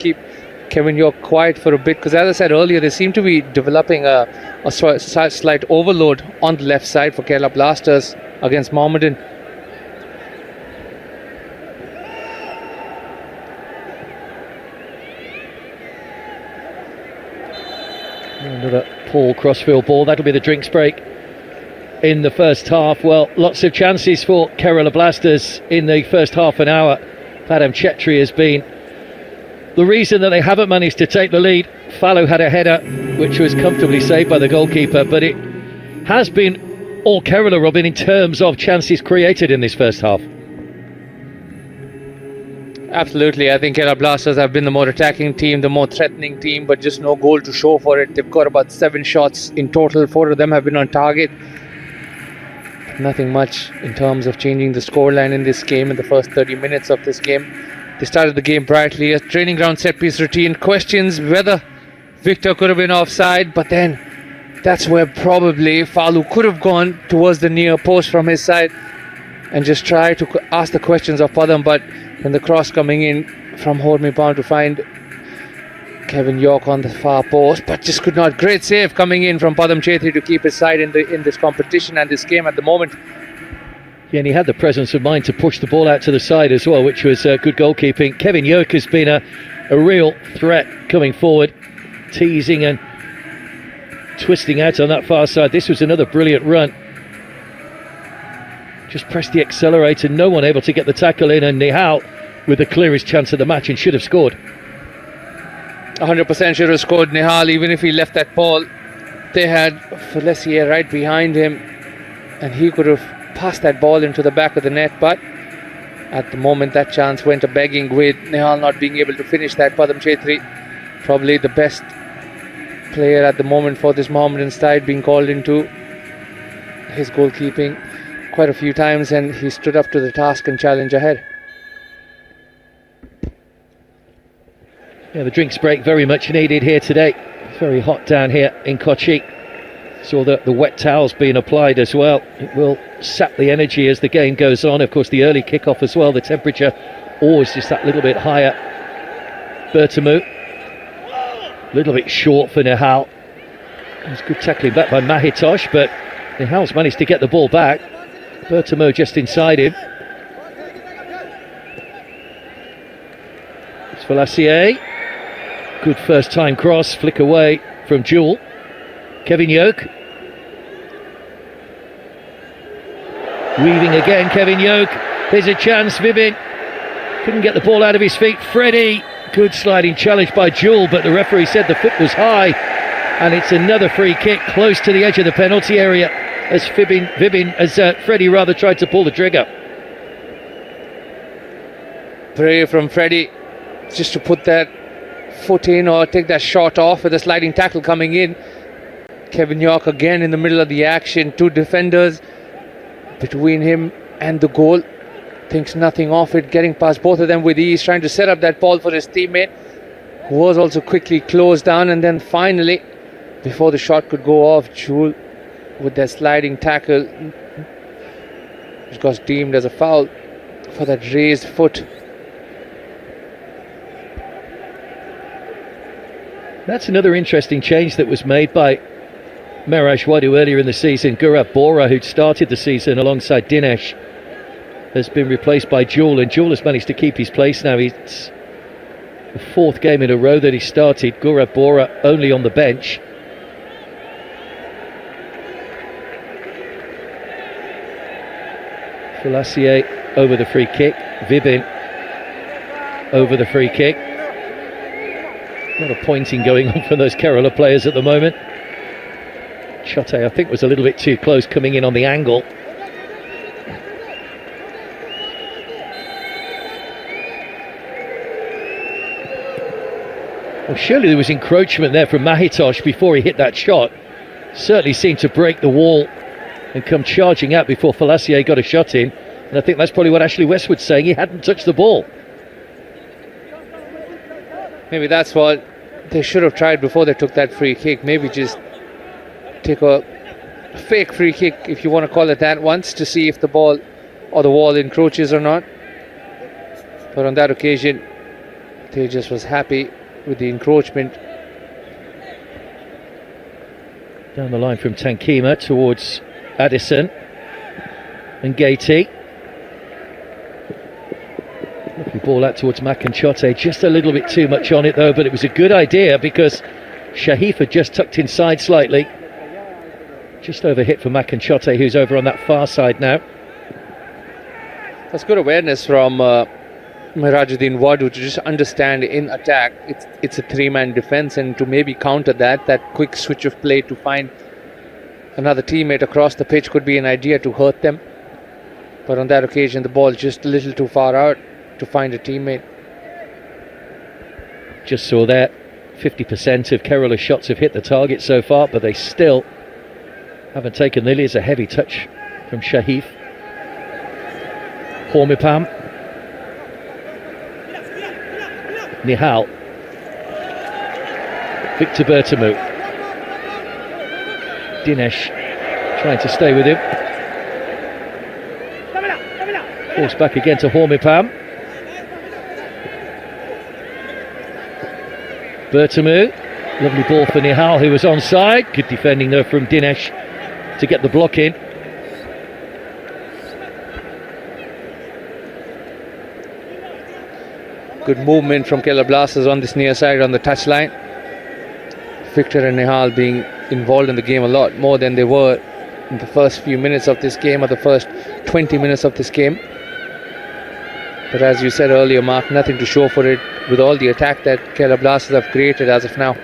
keep Kevin York quiet for a bit, because as I said earlier, they seem to be developing a slight overload on the left side for Kerala Blasters against Mohammedan. Another poor crossfield ball. That'll be the drinks break in the first half. Well, lots of chances for Kerala Blasters in the first half an hour. Padam Chetri has been the reason that they haven't managed to take the lead. Fallu had a header which was comfortably saved by the goalkeeper, but it has been all Kerala, Robin, in terms of chances created in this first half. Absolutely, I think Kerala Blasters have been the more attacking team, the more threatening team, but just no goal to show for it. They've got about 7 shots in total, 4 of them have been on target. Nothing much in terms of changing the scoreline in this game in the first 30 minutes of this game. They started the game brightly. A training ground set piece routine, questions whether Victor could have been offside, but then that's where probably Fallu could have gone towards the near post from his side and just try to ask the questions of Padam, but when the cross coming in from Hormi Pound to find Kevin York on the far post, but just could not. Great save coming in from Padam Chetri to keep his side in this competition and this game at the moment. Yeah, and he had the presence of mind to push the ball out to the side as well, which was good goalkeeping. Kevin York has been a real threat coming forward, teasing and twisting out on that far side. This was another brilliant run. Just pressed the accelerator, no one able to get the tackle in, and Nihal with the clearest chance of the match and should have scored. 100% should have scored, Nihal, even if he left that ball. They had Felicia right behind him and he could have passed that ball into the back of the net, but at the moment that chance went a begging with Nihal not being able to finish that. Padam Chetri, probably the best player at the moment for this Mohammedan side, being called into his goalkeeping quite a few times, and he stood up to the task and challenge ahead. Yeah, the drinks break very much needed here today. It's very hot down here in Kochi. Saw the wet towels being applied as well. It will sap the energy as the game goes on. Of course, the early kickoff as well. The temperature always just that little bit higher. Bertamu, a little bit short for Nihal. It was good tackling back by Mahitosh, but Nihal's managed to get the ball back. Bertamu just inside him. It's Falassier. Good first time cross, flick away from Jewel. Kevin York. Weaving again, Kevin York. There's a chance, Vibin. Couldn't get the ball out of his feet. Freddie. Good sliding challenge by Jewel, but the referee said the foot was high. And it's another free kick close to the edge of the penalty area as Freddie rather tried to pull the trigger. Brave from Freddie just to put that foot in or take that shot off with a sliding tackle coming in. Kevin York again in the middle of the action, 2 defenders between him and the goal, thinks nothing of it, getting past both of them with ease, trying to set up that ball for his teammate, who was also quickly closed down, and then finally, before the shot could go off, Jewel with that sliding tackle, which was deemed as a foul for that raised foot. That's another interesting change that was made by Mehraj Wadu earlier in the season. Gaurav Bora, who'd started the season alongside Dinesh, has been replaced by Jewel, and Jewel has managed to keep his place now. It's the 4th game in a row that he started. Gaurav Bora only on the bench. Falassier over the free kick. Vibin over the free kick. A lot of pointing going on from those Kerala players at the moment. Chote, I think, was a little bit too close coming in on the angle. Well, surely there was encroachment there from Mahitosh before he hit that shot. Certainly seemed to break the wall and come charging out before Falassier got a shot in. And I think that's probably what Ashley Westwood's saying. He hadn't touched the ball. Maybe that's what they should have tried before they took that free kick. Maybe just take a fake free kick, if you want to call it that, once to see if the ball or the wall encroaches or not. But on that occasion, Tejas was happy with the encroachment. Down the line from Tankima towards Addison and Gatey. Lovely ball out towards Makanchote, just a little bit too much on it though, but it was a good idea because Shahif had just tucked inside slightly. Just over hit for Makanchote, who's over on that far side now. That's good awareness from Mirajuddin Wadu to just understand in attack it's a three-man defense, and to maybe counter that quick switch of play to find another teammate across the pitch could be an idea to hurt them. But on that occasion the ball just a little too far out to find a teammate. Just saw that 50% of Kerala's shots have hit the target so far, but they still haven't taken nearly as a heavy touch from Shahif. Hormipam, Nihal, Victor Bertamu, Dinesh trying to stay with him. Falls back again to Hormipam. Bertamu, lovely ball for Nihal, who was onside. Good defending though from Dinesh to get the block in. Good movement from Kerala Blasters on this near side on the touchline. Victor and Nihal being involved in the game a lot more than they were in the first few minutes of this game, or the first 20 minutes of this game. But as you said earlier, Mark, nothing to show for it with all the attack that Kerala Blasters have created as of now.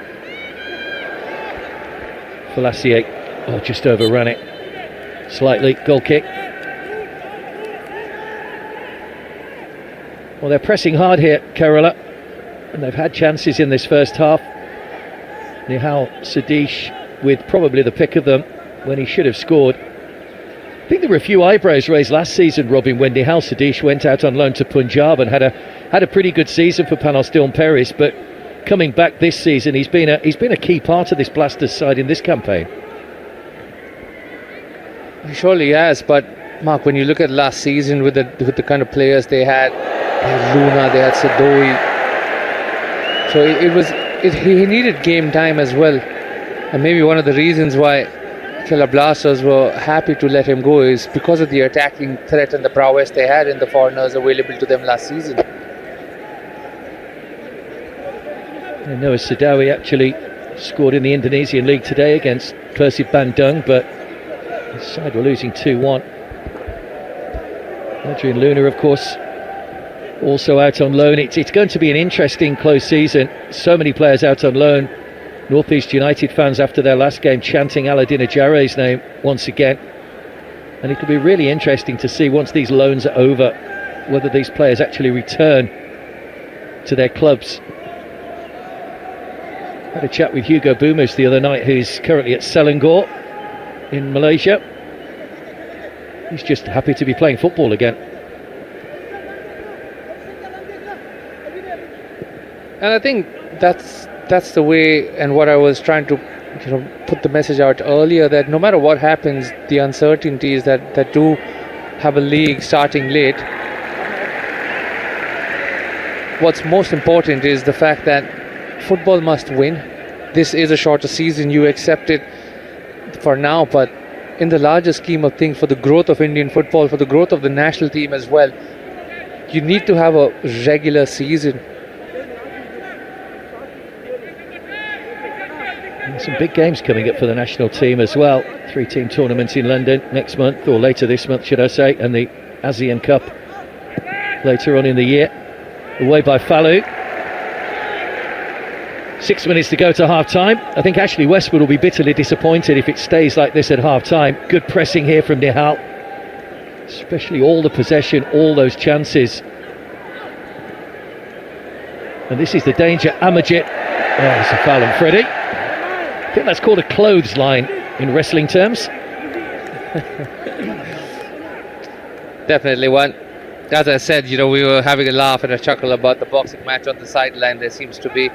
Falassier, just overran it slightly. Goal kick. Well, they're pressing hard here, Kerala, and they've had chances in this first half. Nihal Sadish with probably the pick of them when he should have scored. I think there were a few eyebrows raised last season, Robin, when Nihal Sadish went out on loan to Punjab and had a pretty good season for Panos Paris, but coming back this season, he's been a key part of this Blasters side in this campaign. He surely has, but Mark, when you look at last season with the kind of players they had Luna, they had Sadoi, so he needed game time as well, and maybe one of the reasons why Kerala Blasters were happy to let him go is because of the attacking threat and the prowess they had in the foreigners available to them last season. And Noah Sadawi actually scored in the Indonesian League today against Persib Bandung, but his side were losing 2-1. Adrian Luna, of course, also out on loan. It's going to be an interesting close season. So many players out on loan. North East United fans after their last game chanting Aladdin Ajare's name once again. And it'll be really interesting to see once these loans are over whether these players actually return to their clubs. Had a chat with Hugo Bumus the other night, who's currently at Selangor in Malaysia. He's just happy to be playing football again. And I think that's the way, and what I was trying to put the message out earlier, that no matter what happens, the uncertainties that do have a league starting late, what's most important is the fact that football must win. This is a shorter season, you accept it for now, but in the larger scheme of things, for the growth of Indian football, for the growth of the national team as well, you need to have a regular season. And some big games coming up for the national team as well. 3-team tournaments in London next month, or later this month should I say, and the ASEAN Cup later on in the year. Away by Falu. 6 minutes to go to half-time. I think Ashley Westwood will be bitterly disappointed if it stays like this at half-time. Good pressing here from Nihal, especially all the possession, all those chances. And this is the danger. Amajit. Oh, it's a foul on Freddie. I think that's called a clothesline in wrestling terms. Definitely one. As I said, we were having a laugh and a chuckle about the boxing match on the sideline. There seems to be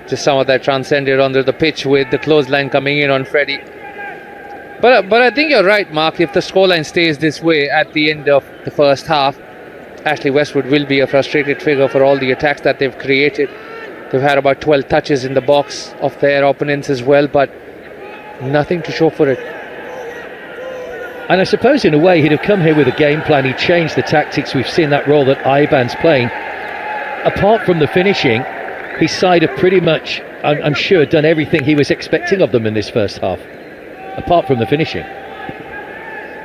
just some of that transcended onto the pitch with the clothesline coming in on Freddie. But I think you're right, Mark. If the scoreline stays this way at the end of the first half, Ashley Westwood will be a frustrated figure for all the attacks that they've created. They've had about 12 touches in the box of their opponents as well, but nothing to show for it. And I suppose in a way he'd have come here with a game plan. He changed the tactics. We've seen that role that Iban's playing. Apart from the finishing, his side have pretty much, I'm sure, done everything he was expecting of them in this first half, apart from the finishing.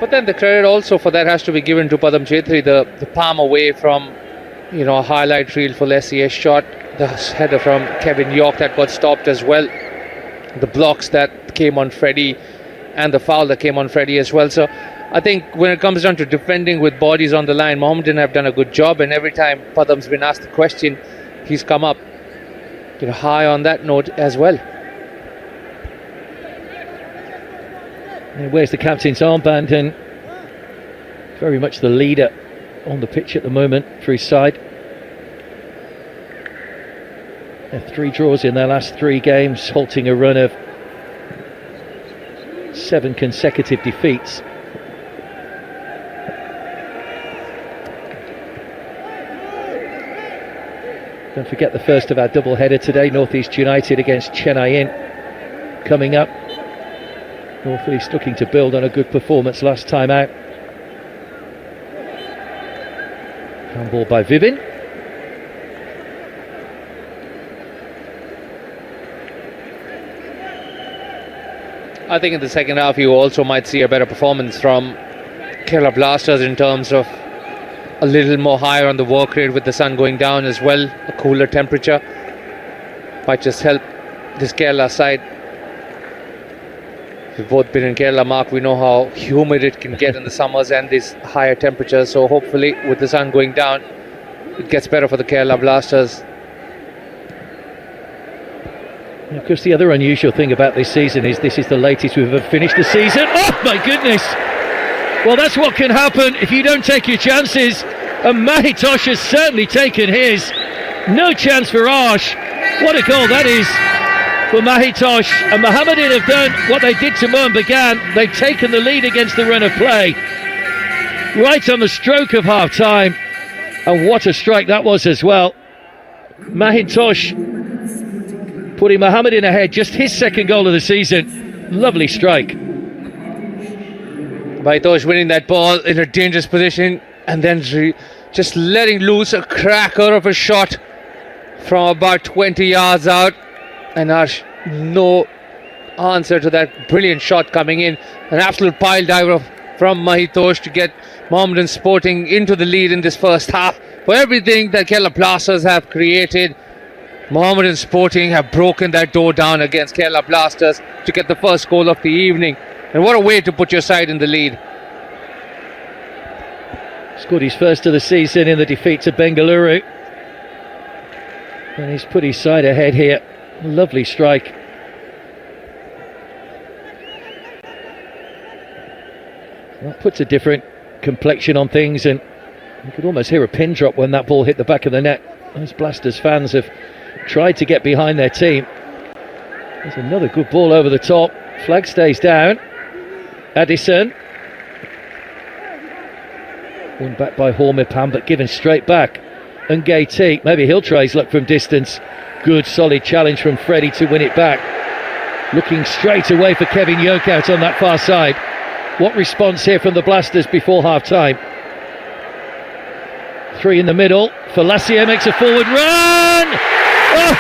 But then the credit also for that has to be given to Padam Chetri, the palm away from, a highlight reel for Lessier's shot, the header from Kevin York that got stopped as well, the blocks that came on Freddie, and the foul that came on Freddie as well. So I think when it comes down to defending with bodies on the line, Mohammedan have done a good job, and every time Padam's been asked the question, he's come up high on that note as well. And where's the captain's armband, and very much the leader on the pitch at the moment for his side. They're 3 draws in their last 3 games, halting a run of 7 consecutive defeats. Don't forget the first of our double header today, North East United against Chennai coming up. North East looking to build on a good performance last time out. Handball by Vivin. I think in the second half you also might see a better performance from Kerala Blasters in terms of a little more higher on the work rate with the sun going down as well. A cooler temperature might just help this Kerala side. We've both been in Kerala, Mark. We know how humid it can get in the summers and these higher temperatures. So hopefully with the sun going down, it gets better for the Kerala Blasters. Of course, the other unusual thing about this season is this is the latest we've ever finished the season. Oh my goodness! Well, that's what can happen if you don't take your chances. And Mahitosh has certainly taken his. No chance for Arsh. What a goal that is for Mahitosh. And Mohammedan have done what they did to Mohun Bagan. They've taken the lead against the run of play right on the stroke of half time. And what a strike that was as well. Mahitosh putting Mohammedan ahead, just his second goal of the season. Lovely strike. Mahitosh winning that ball in a dangerous position and then just letting loose a cracker of a shot from about 20 yards out. And Arsh, no answer to that brilliant shot coming in. An absolute pile diver from Mahitosh to get Mohammedan Sporting into the lead in this first half. For everything that Kerala Blasters have created, Mohammedan Sporting have broken that door down against Kerala Blasters to get the first goal of the evening. And what a way to put your side in the lead. Scored his first of the season in the defeat to Bengaluru. And he's put his side ahead here. Lovely strike. That puts a different complexion on things, and you could almost hear a pin drop when that ball hit the back of the net. Those Blasters fans have tried to get behind their team. There's another good ball over the top. Flag stays down. Addison. Won back by Hormipan, but given straight back. And T, maybe he'll try his luck from distance. Good solid challenge from Freddie to win it back. Looking straight away for Kevin Yoke out on that far side. What response here from the Blasters before half time? 3 in the middle. Falassier makes a forward run. Oh,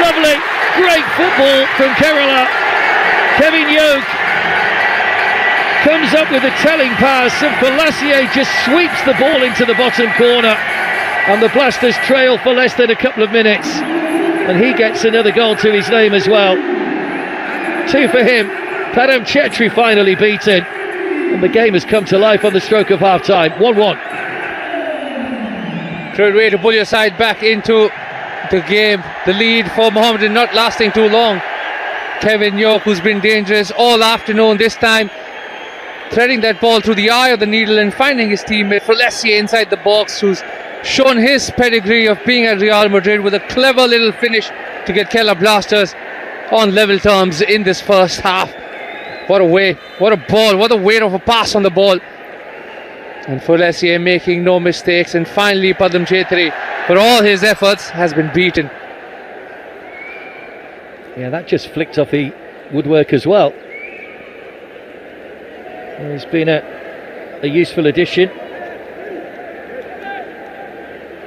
lovely, great football from Kerala. Kevin Yoke comes up with a telling pass, and Falassier just sweeps the ball into the bottom corner, and the Blasters trail for less than a couple of minutes, and he gets another goal to his name as well. 2 for him. Padam Chetri finally beaten, and the game has come to life on the stroke of half time. 1-1. Great way to pull your side back into the game. The lead for Mohammedan not lasting too long. Kevin York, who's been dangerous all afternoon, this time threading that ball through the eye of the needle and finding his teammate Falassier inside the box, who's shown his pedigree of being at Real Madrid with a clever little finish to get Kerala Blasters on level terms in this first half. What a way, what a ball, what a weight of a pass on the ball. And Fulesier making no mistakes, and finally Padam Chetri, for all his efforts, has been beaten. Yeah, that just flicked off the woodwork as well. It's been a useful addition.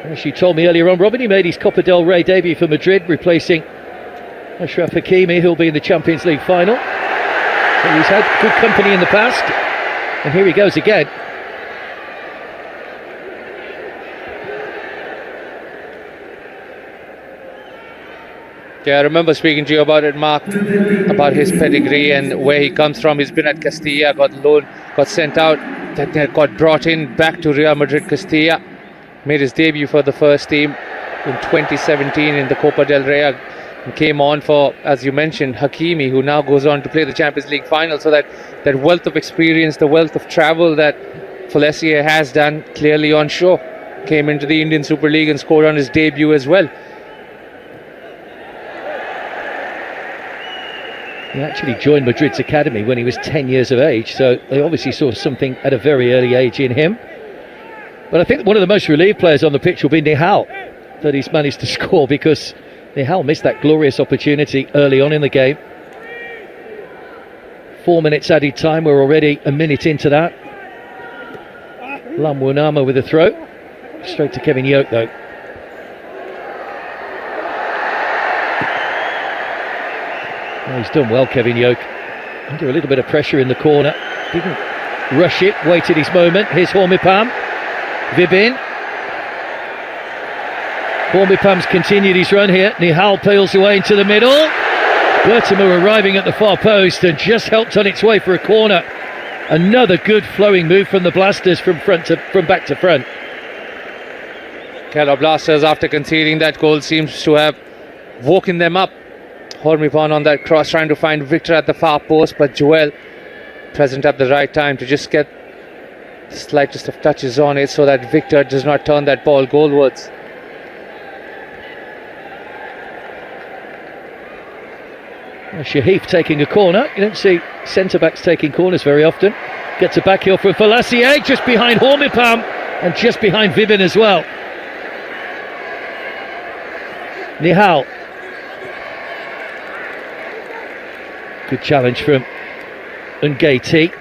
As you told me earlier on, Robin, he made his Copa del Rey debut for Madrid, replacing fhgyturhfhb, who'll be in the Champions League final. So he's had good company in the past, and here he goes again. Yeah, I remember speaking to you about it, Mark, about his pedigree and where he comes from. He's been at Castilla, got loaned, got sent out, then got brought in back to Real Madrid Castilla, made his debut for the first team in 2017 in the Copa del Rey, and came on for, as you mentioned, Hakimi, who now goes on to play the Champions League final. So that wealth of experience, the wealth of travel that Fulesier has done, clearly on show. Came into the Indian Super League and scored on his debut as well. He actually joined Madrid's academy when he was 10 years of age, so they obviously saw something at a very early age in him. But I think one of the most relieved players on the pitch will be Nihal, that he's managed to score, because Nihal missed that glorious opportunity early on in the game. 4 minutes added time, we're already a minute into that. Lamwanama with a throw, straight to Kevin Yoke though. Oh, he's done well, Kevin Yoke. Under a little bit of pressure in the corner. Didn't rush it, waited his moment. Here's Hormipam. Vibin. Hormipam's continued his run here. Nihal peels away into the middle. Bertemu arriving at the far post and just helped on its way for a corner. Another good flowing move from the Blasters from back to front. Kerala Blasters, after conceding that goal, seems to have woken them up. Hormipam on that cross, trying to find Victor at the far post, but Joel present at the right time to just get the slightest of touches on it so that Victor does not turn that ball goalwards. Shahif taking a corner. You don't see centre-backs taking corners very often. Gets a back heel from Fulesier, just behind Hormipam and just behind Vibin as well. Nihal. Good challenge from Ngaiti.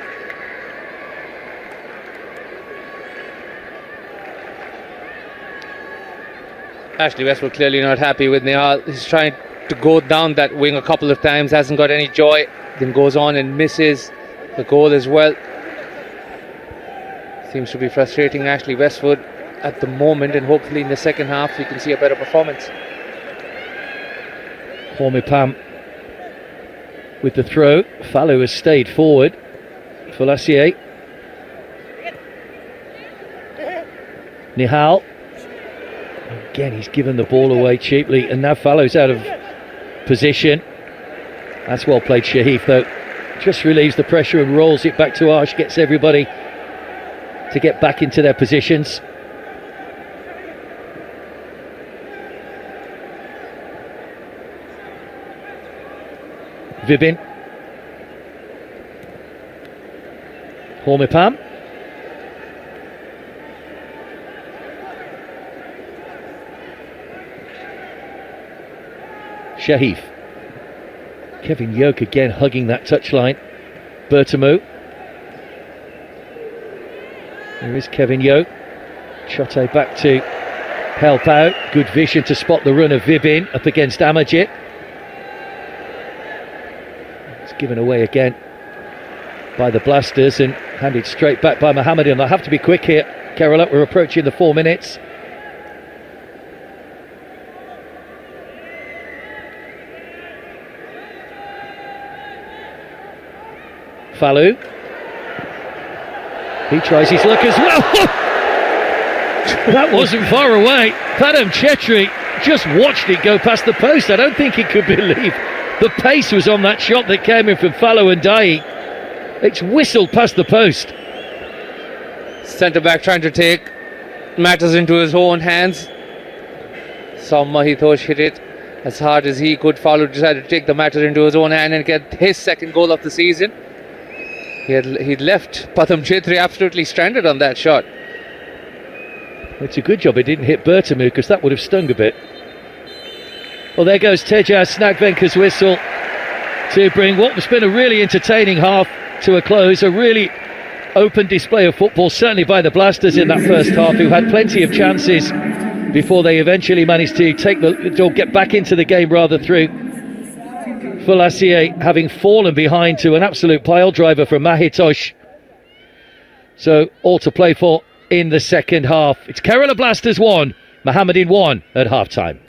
Ashley Westwood clearly not happy with Nihal. He's trying to go down that wing a couple of times, hasn't got any joy, then goes on and misses the goal as well. Seems to be frustrating Ashley Westwood at the moment, and hopefully in the second half we can see a better performance. Hormipam with the throw. Fallu has stayed forward. Fulesier. Nihal. Again, he's given the ball away cheaply, and now Fallu's out of position. That's well played, Shahif, though. Just relieves the pressure and rolls it back to Arsh, gets everybody to get back into their positions. Vibin. Hormipam. Shahif. Kevin Yoke again hugging that touchline. Bertemu. There is Kevin Yoke. Chote back to help out. Good vision to spot the run of Vibin up against Amajit. It's given away again by the Blasters and handed straight back by Mohammedan. They'll have to be quick here, Kerala. We're approaching the 4 minutes. Fallu. He tries his luck as well. That wasn't far away. Padam Chetri just watched it go past the post. I don't think he could believe the pace was on that shot that came in from Fallu and Dai. It's whistled past the post. Centre back trying to take matters into his own hands. Saw Mahitosh hit it as hard as he could. Fallu decided to take the matter into his own hand and get his second goal of the season. He'd left Padam Chetri absolutely stranded on that shot. It's a good job it didn't hit Bertamu, because that would have stung a bit. Well, there goes Tejas Snagvenka's whistle to bring what has been a really entertaining half to a close. A really open display of football, certainly by the Blasters in that first half, who had plenty of chances before they eventually managed to get back into the game rather through Folassier having fallen behind to an absolute pile driver from Mahitosh. So all to play for in the second half. It's Kerala Blasters 1, Mohammedan 1 at half time.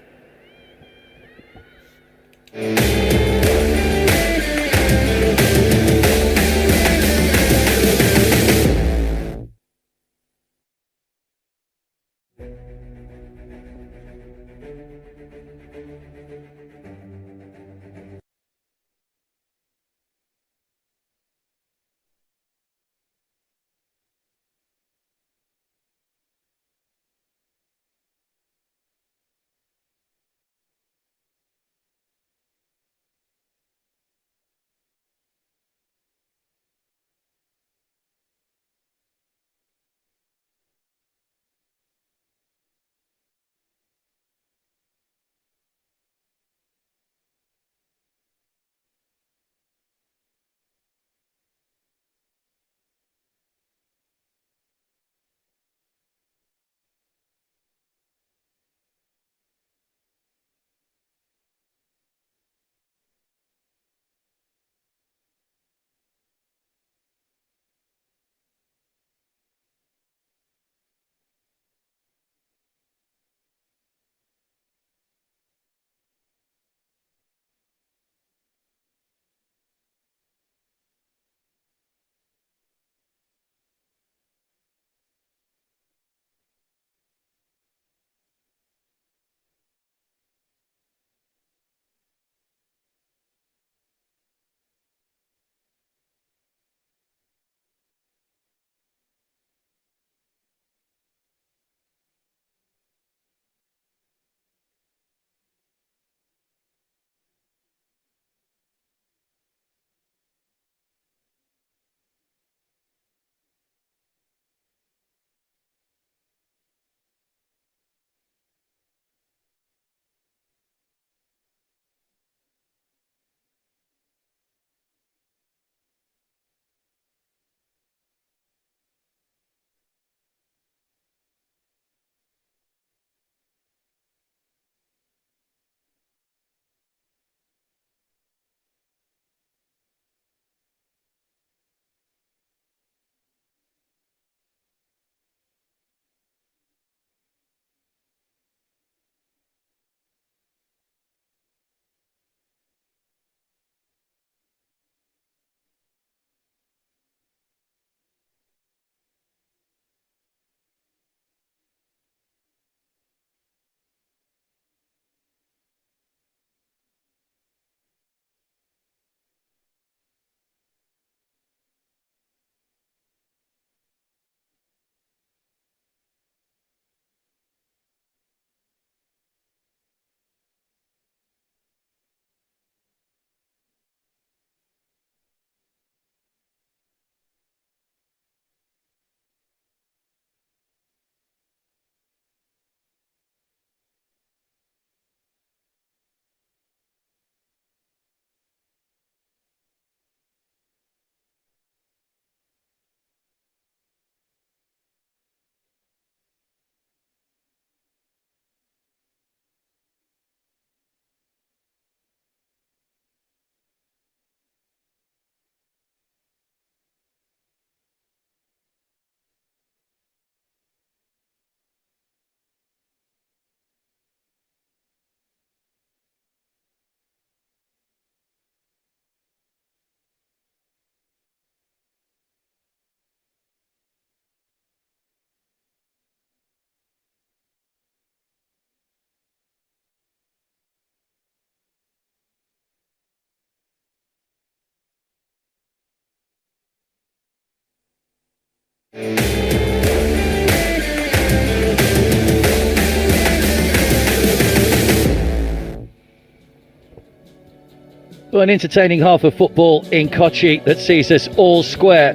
Well, an entertaining half of football in Kochi that sees us all square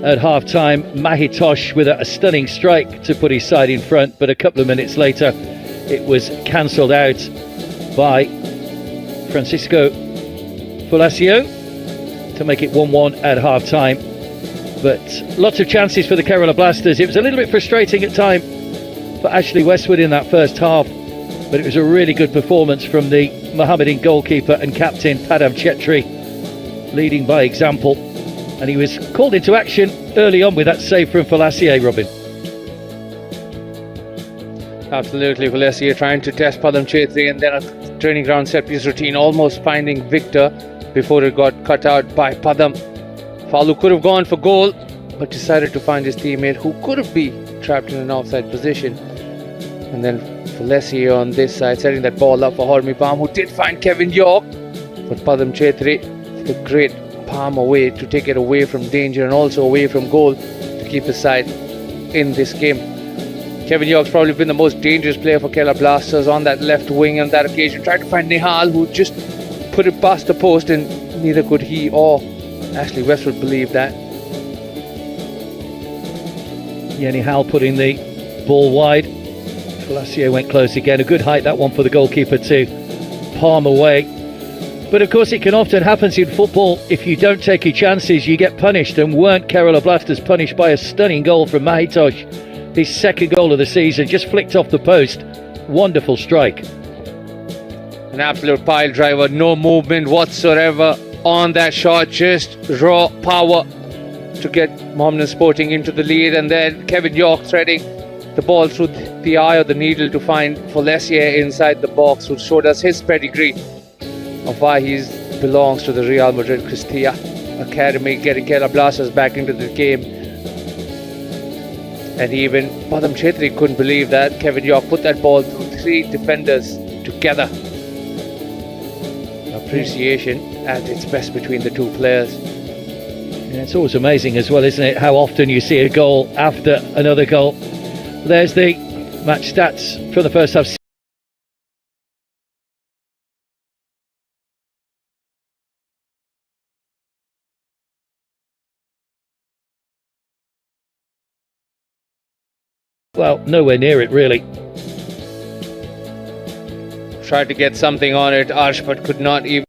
at half-time. Mahitosh with a stunning strike to put his side in front, but a couple of minutes later it was cancelled out by Francisco Fulacio to make it 1-1 at half-time. But lots of chances for the Kerala Blasters. It was a little bit frustrating at time for Ashley Westwood in that first half, but it was a really good performance from the Mohammedan goalkeeper and captain Padam Chetri, leading by example, and he was called into action early on with that save from Falassier, Robin. Absolutely, Falassier trying to test Padam Chetri, and then a training ground set piece routine, almost finding Victor before it got cut out by Padam. Falu could have gone for goal, but decided to find his teammate, who could have been trapped in an offside position. And then Falassier on this side, setting that ball up for Hormi Palm, who did find Kevin York, but Padam Chetri, the great palm away to take it away from danger and also away from goal to keep his side in this game. Kevin York's probably been the most dangerous player for Kerala Blasters on that left wing on that occasion. Tried to find Nihal, who just put it past the post, and neither could he or Ashley Westwood believe that. Yeah, Nihal putting the ball wide. Falassier went close again. A good height, that one, for the goalkeeper to palm away. But of course it can often happen in football. If you don't take your chances, you get punished, and weren't Kerala Blasters punished by a stunning goal from Mahitosh? His second goal of the season, just flicked off the post. Wonderful strike. An absolute pile driver, no movement whatsoever on that shot, just raw power to get Mohammedan Sporting into the lead. And then Kevin York threading the ball through the eye of the needle to find Falassier inside the box, who showed us his pedigree of why he belongs to the Real Madrid Castilla Academy, getting Kerala Blasters back into the game. And even Padam Chetri couldn't believe that Kevin York put that ball through three defenders together. Appreciation at its best between the two players. Yeah, it's always amazing as well, isn't it, how often you see a goal after another goal. There's the match stats from the first half. Well, nowhere near it, really. Tried to get something on it, Arsh, but could not even.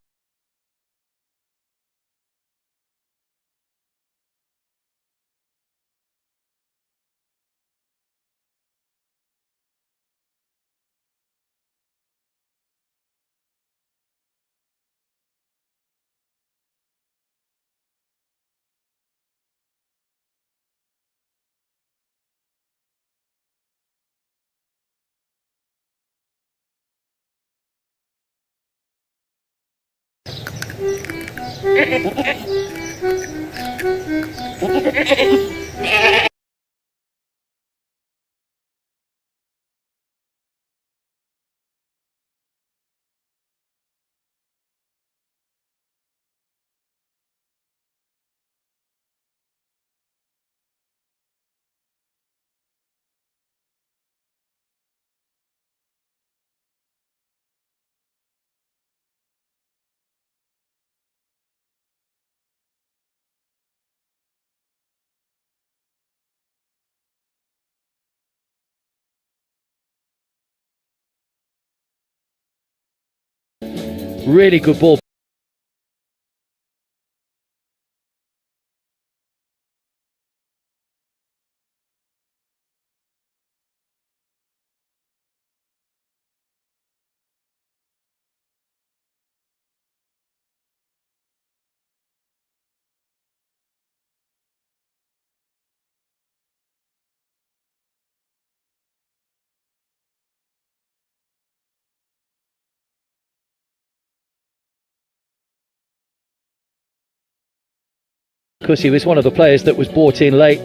Really good ball. Because he was one of the players that was brought in late.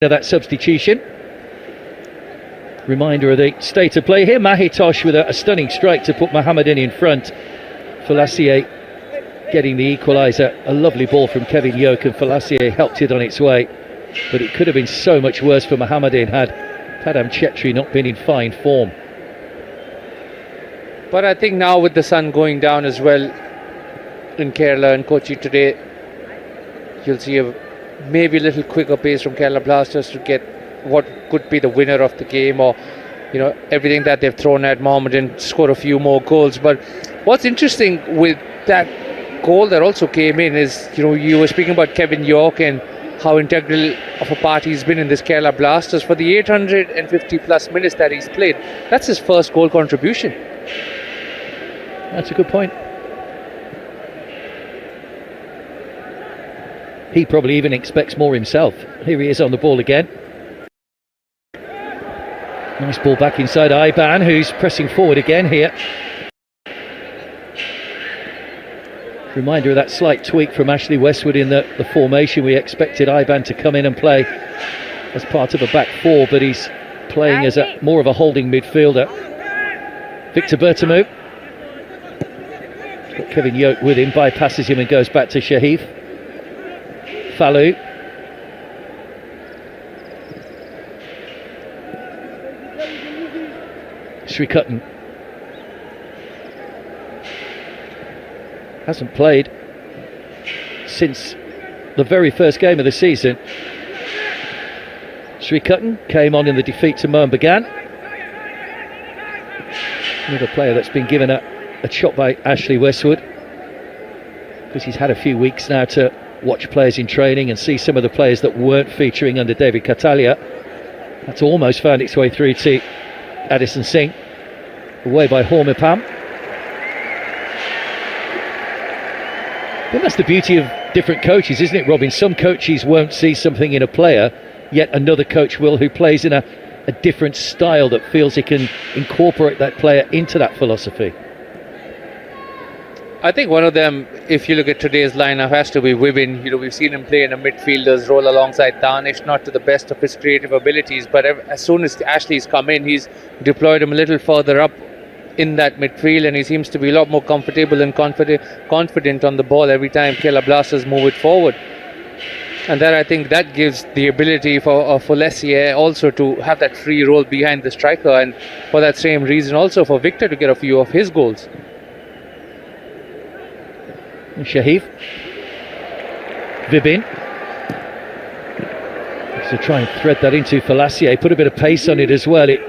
of that substitution. Reminder of the state of play here. Mahitosh with a stunning strike to put Mohammedan in front. Falassier getting the equaliser. A lovely ball from Kevin Yoke, and Falassier helped it on its way. But it could have been so much worse for Mohammedan had Padam Chetri not been in fine form. But I think now with the sun going down as well in Kerala and Kochi today, you'll see maybe a little quicker pace from Kerala Blasters to get what could be the winner of the game, or everything that they've thrown at Mohammedan, score a few more goals. But what's interesting with that goal that also came in is, you were speaking about Kevin York and how integral of a part he's been in this Kerala Blasters. For the 850 plus minutes that he's played, that's his first goal contribution. That's a good point. He probably even expects more himself. Here he is on the ball again. Nice ball back inside Iban, who's pressing forward again here. Reminder of that slight tweak from Ashley Westwood in the formation. We expected Iban to come in and play as part of a back four, but he's playing as more of a holding midfielder. Victor Bertamu. Got Kevin Yoke with him, bypasses him and goes back to Shahif. Falu. Srikuttan hasn't played since the very first game of the season. Srikuttan came on in the defeat to Mohun Bagan. Another player that's been given a chop by Ashley Westwood, because he's had a few weeks now to watch players in training and see some of the players that weren't featuring under David Katalia. That's almost found its way through to Addison Singh. Away by Hormipam. I think that's the beauty of different coaches, isn't it, Robin? Some coaches won't see something in a player, yet another coach will, who plays in a different style that feels he can incorporate that player into that philosophy. I think one of them, if you look at today's lineup, has to be Wibin. We've seen him play in a midfielder's role alongside Danish, not to the best of his creative abilities, but as soon as Ashley's come in, he's deployed him a little further up in that midfield, and he seems to be a lot more comfortable and confident on the ball every time Kerala Blasters move it forward. And I think that gives the ability for Falassier also to have that free role behind the striker, and for that same reason also for Victor to get a few of his goals. Shahif. Vibin. To try and thread that into Falassier, put a bit of pace on it as well. It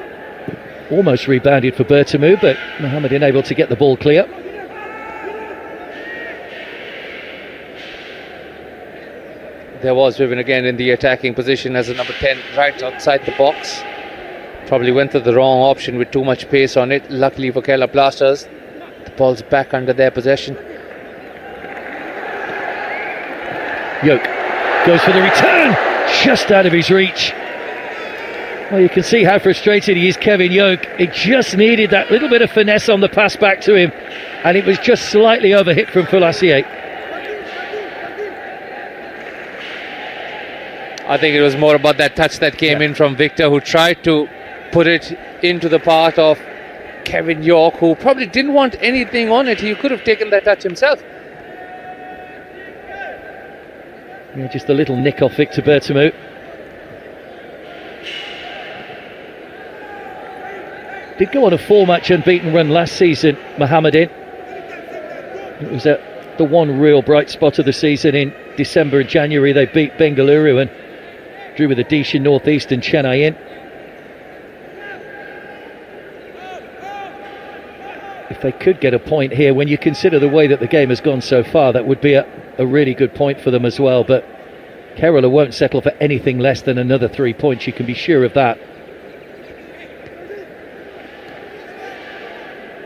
almost rebounded for Bertamu, but Mohammedan able to get the ball clear. There was Vibin again in the attacking position as a number 10 right outside the box. Probably went for the wrong option with too much pace on it. Luckily for Kerala Blasters, the ball's back under their possession. Yoke goes for the return, just out of his reach. Well, you can see how frustrated he is, Kevin Yoke. It just needed that little bit of finesse on the pass back to him, and it was just slightly overhit from Falassier. I think it was more about that touch that came in from Victor, who tried to put it into the path of Kevin York, who probably didn't want anything on it. He could have taken that touch himself. Yeah, just a little nick off Victor Bertamu. Did go on a 4-match unbeaten run last season, Mohammedan. It was the one real bright spot of the season. In December and January they beat Bengaluru and drew with Odisha, North East and Chennai in. If they could get a point here, when you consider the way that the game has gone so far, that would be a really good point for them as well. But Kerala won't settle for anything less than another 3 points, you can be sure of that.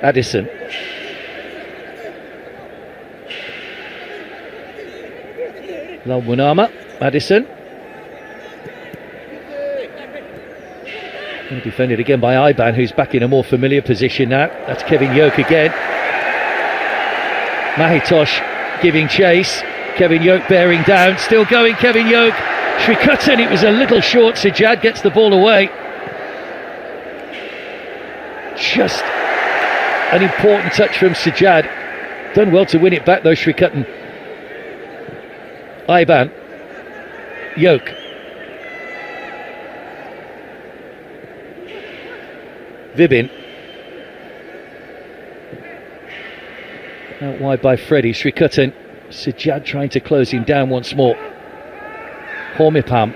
Addison. Lalmunama, Addison. And defended again by Iban, who's back in a more familiar position now. That's Kevin Yoke again. Mahitosh giving chase. Kevin Yoke bearing down. Still going, Kevin Yoke. Shrikuttan, it was a little short. Sajjad gets the ball away. Just an important touch from Sajjad. Done well to win it back though, Shrikuttan. Iban. Yoke. Vibin. Out wide by Freddie. Shrikuttan. Sajjad trying to close him down once more. Hormipam.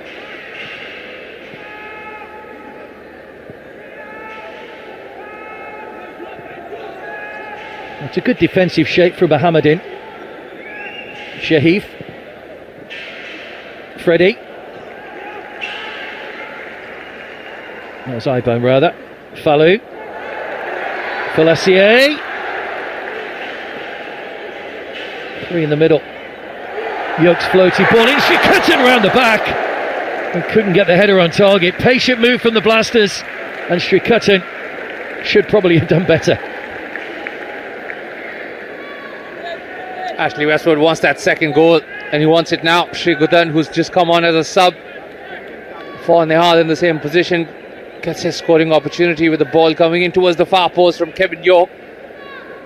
It's a good defensive shape from Mohammadin. Shahif. Freddie. That was Iban rather. Fallu. Falassier. Three in the middle. Yoke's floaty ball in. Shrikuttan round the back. And couldn't get the header on target. Patient move from the Blasters. And Shrikuttan should probably have done better. Ashley Westwood wants that second goal, and he wants it now. Shrikuttan, who's just come on as a sub for Nihal in the same position, gets his scoring opportunity with the ball coming in towards the far post from Kevin Yoke.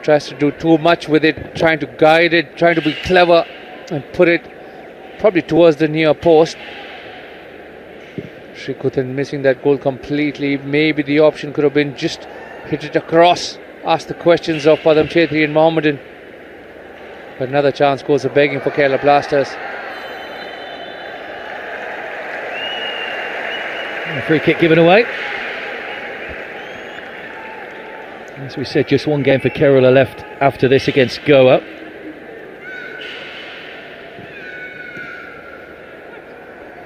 Tries to do too much with it, trying to guide it, trying to be clever and put it probably towards the near post. Shrikuttan missing that goal completely. Maybe the option could have been just hit it across, ask the questions of Padam Chetri and Mohammedan. But another chance goes a begging for Kerala Blasters. A free kick given away. As we said, just one game for Kerala left after this against Goa.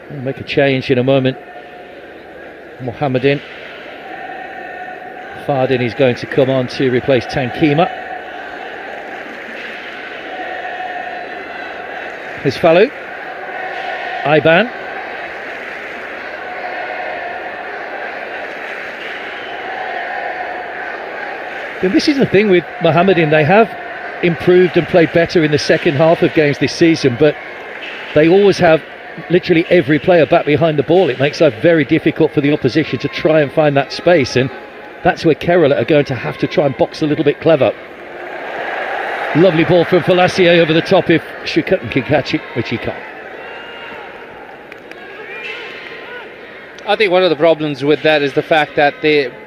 We'll make a change in a moment. Mohammadin. Fardin is going to come on to replace Tankima. Here's Fallu. Iban. And this is the thing with Mohammadin, they have improved and played better in the second half of games this season, but they always have literally every player back behind the ball. It makes life very difficult for the opposition to try and find that space, and that's where Kerala are going to have to try and box a little bit clever. Lovely ball from Falassier over the top if Shrikuttan can catch it, which he can't. I think one of the problems with that is the fact that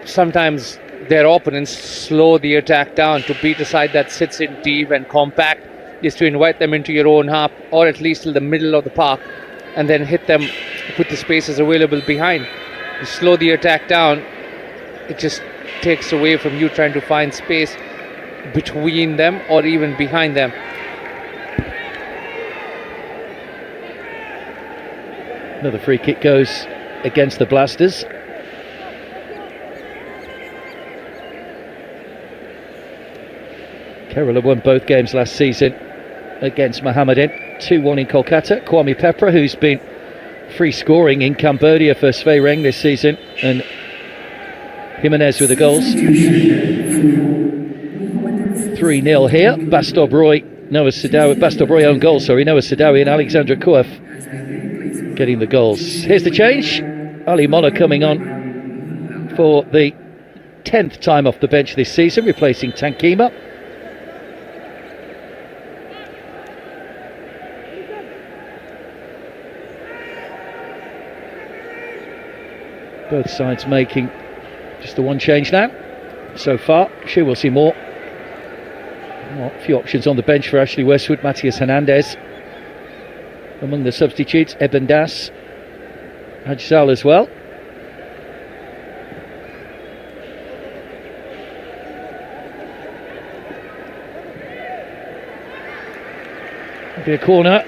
sometimes their opponents slow the attack down. To beat a side that sits in deep and compact is to invite them into your own half, or at least to the middle of the park, and then hit them with the spaces available behind. You slow the attack down, it just takes away from you trying to find space between them or even behind them. Another free kick goes against the Blasters. Kerala won both games last season against Mohammadin. 2-1 in Kolkata. Kwame Pepra, who's been free scoring in Cambodia for Svei Reng this season, and Jimenez with the goals. 3-0 here. Bastob Roy, Noah Sadawi, Bastob Roy own goal, sorry. Noah Sadawi and Alexandra Kouaf getting the goals. Here's the change. Ali Molla coming on for the 10th time off the bench this season, replacing Tankima. Both sides making just the one change now so far. Sure, we'll see more. Well, a few options on the bench for Ashley Westwood. Matthias Hernandez among the substitutes. Eben Das, Hajsal as well. Be a corner.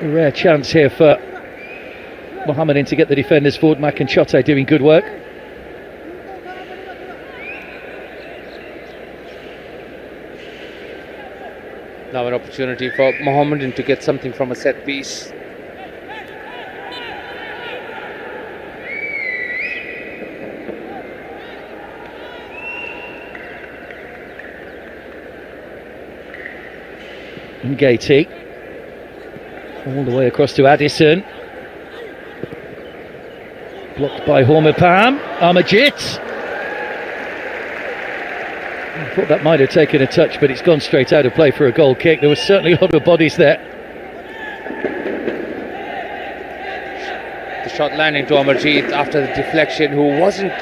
A rare chance here for Mohammadin to get the defenders forward. Mack and Chote doing good work. Now an opportunity for Mohammadin to get something from a set piece. And Gatey all the way across to Addison. Blocked by Hormapam. Amajit. I thought that might have taken a touch, but it's gone straight out of play for a goal kick. There was certainly a lot of bodies there. The shot landing to Amarjeet after the deflection, who wasn't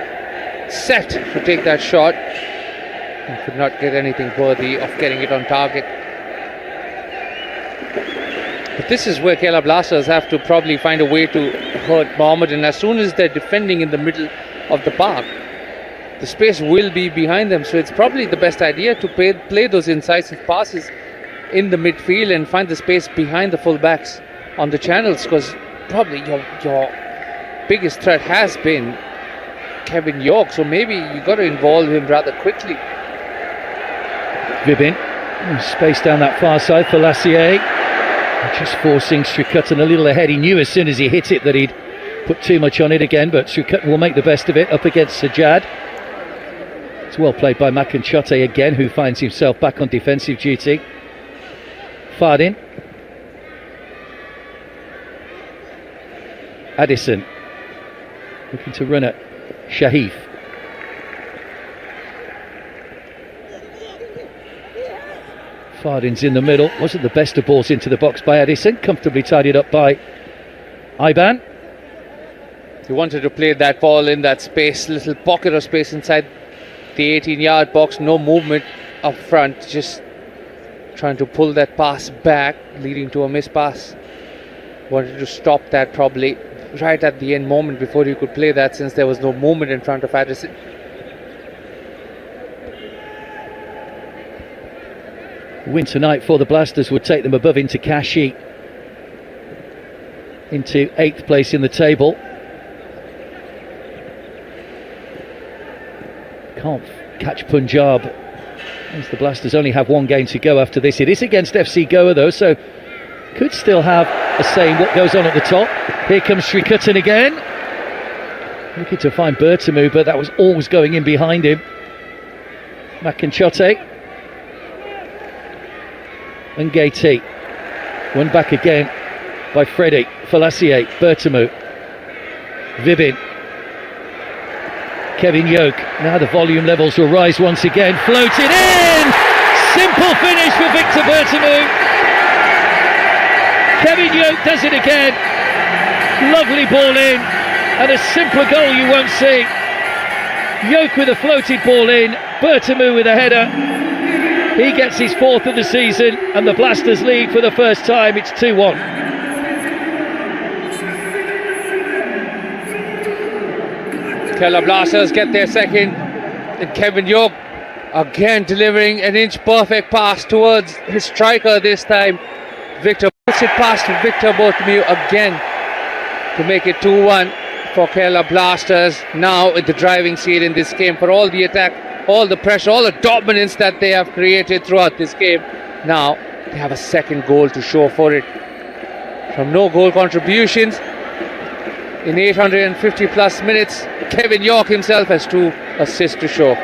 set to take that shot and could not get anything worthy of getting it on target. But this is where Kerala Blasters have to probably find a way to hurt Mohammedan. As soon as they're defending in the middle of the park, the space will be behind them, so it's probably the best idea to play those incisive passes in the midfield and find the space behind the fullbacks on the channels, because probably your biggest threat has been Kevin York, so maybe you got to involve him rather quickly. Vibin, space down that far side for Lassier, just forcing Srikuttan a little ahead. He knew as soon as he hit it that he'd put too much on it again, but Srikuttan will make the best of it up against Sajjad. It's well played by Makanchote again, who finds himself back on defensive duty. Fardin. Addison looking to run at Shahif. Fardin's in the middle. Wasn't the best of balls into the box by Addison. Comfortably tidied up by Iban. He wanted to play that ball in that space, little pocket of space inside the 18-yard box. No movement up front, just trying to pull that pass back, leading to a missed pass. Wanted to stop that probably right at the end moment before he could play that, since there was no movement in front of Addison. Win tonight for the Blasters would take them above into Kashi, into 8th place in the table. Can't catch Punjab, as the Blasters only have one game to go after this. It is against FC Goa though, so could still have a say in what goes on at the top. Here comes Srikuttan again, looking to find Bertamu, but that was always going in behind him. Makanchote and Gaty. One back again by Freddie. Falassier, Bertamu, Vibin, Kevin Yoke. Now the volume levels will rise once again. Floated in! Simple finish for Victor Bertamu. Kevin Yoke does it again. Lovely ball in, and a simpler goal you won't see. Yoke with a floated ball in, Bertamu with a header. He gets his 4th of the season, and the Blasters lead for the first time. It's 2-1. Kerala Blasters get their second, and Kevin Yoke again delivering an inch perfect pass towards his striker this time. Victor puts it past Victor Bertamu again to make it 2-1 for Kerala Blasters. Now in the driving seat in this game, for all the attack, all the pressure, all the dominance that they have created throughout this game. Now they have a second goal to show for it. From no goal contributions in 850 plus minutes, Kevin York himself has 2 assists to show.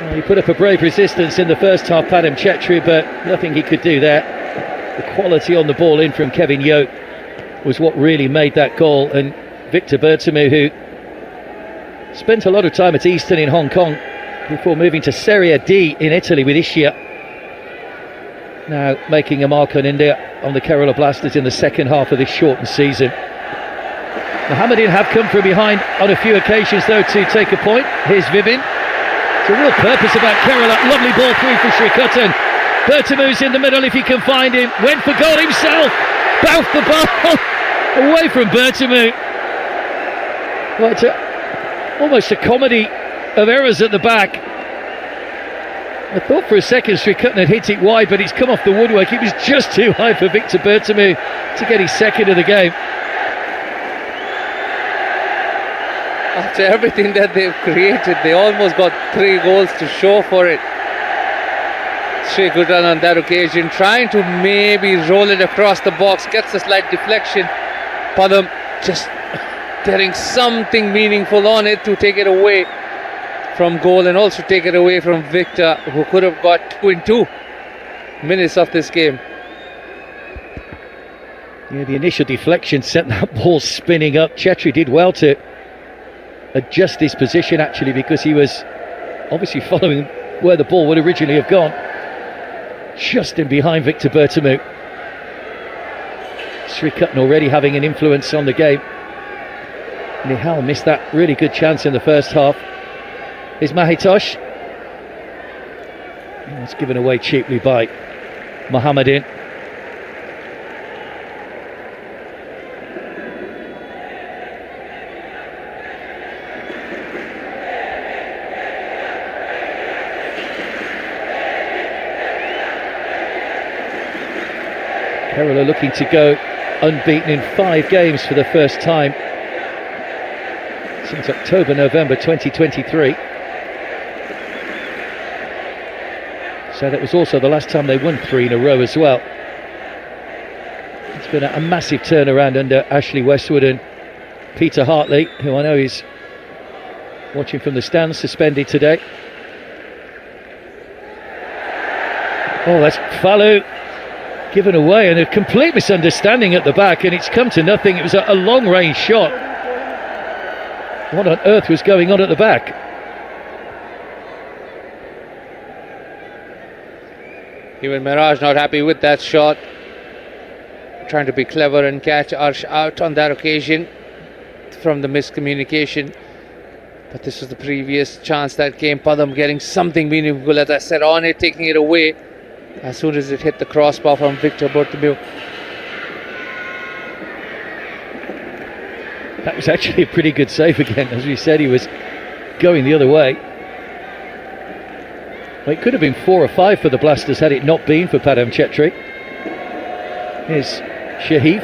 Well, he put up a brave resistance in the first half, Padam Chetri, but nothing he could do there. The quality on the ball in from Kevin Yoke was what really made that goal, and Victor Bertamu, who spent a lot of time at Eastern in Hong Kong before moving to Serie D in Italy with Ischia, now making a mark on India, on the Kerala Blasters in the second half of this shortened season. Mohammedan have come from behind on a few occasions though to take a point. Here's Vibin. It's a real purpose about Kerala. Lovely ball through for Srikuttan. Bertamu's in the middle if he can find him. Went for goal himself. Bounced the ball away from Bertamu. Well, it's almost a comedy of errors at the back. I thought for a second Srikuttan had hit it wide, but it's come off the woodwork. It was just too high for Victor Bertamu to get his second of the game. After everything that they've created, they almost got 3 goals to show for it. Srikuttan on that occasion trying to maybe roll it across the box, gets a slight deflection. Padam just getting something meaningful on it to take it away from goal, and also take it away from Victor, who could have got 2 in 2 minutes of this game. Yeah, the initial deflection sent that ball spinning up. Chetri did well to adjust his position actually, because he was obviously following where the ball would originally have gone, just in behind Victor Bertamu. Srikuttan already having an influence on the game. Nihal missed that really good chance in the first half. Is Mahitosh. It's given away cheaply by Mohammadin. Kerala looking to go unbeaten in 5 games for the first time since October-November 2023. So that was also the last time they won 3 in a row as well. It's been a massive turnaround under Ashley Westwood and Peter Hartley, who I know is watching from the stands, suspended today. Oh, that's Falu given away, and a complete misunderstanding at the back, and it's come to nothing. It was a long-range shot. What on earth was going on at the back? Even Miraj not happy with that shot. Trying to be clever and catch Arsh out on that occasion from the miscommunication. But this was the previous chance that came. Padam getting something meaningful, as I said, on it, taking it away as soon as it hit the crossbar from Victor Bertamu. That was actually a pretty good save again. As we said, he was going the other way. Well, it could have been 4 or 5 for the Blasters had it not been for Padam Chetri. Here's Shahif.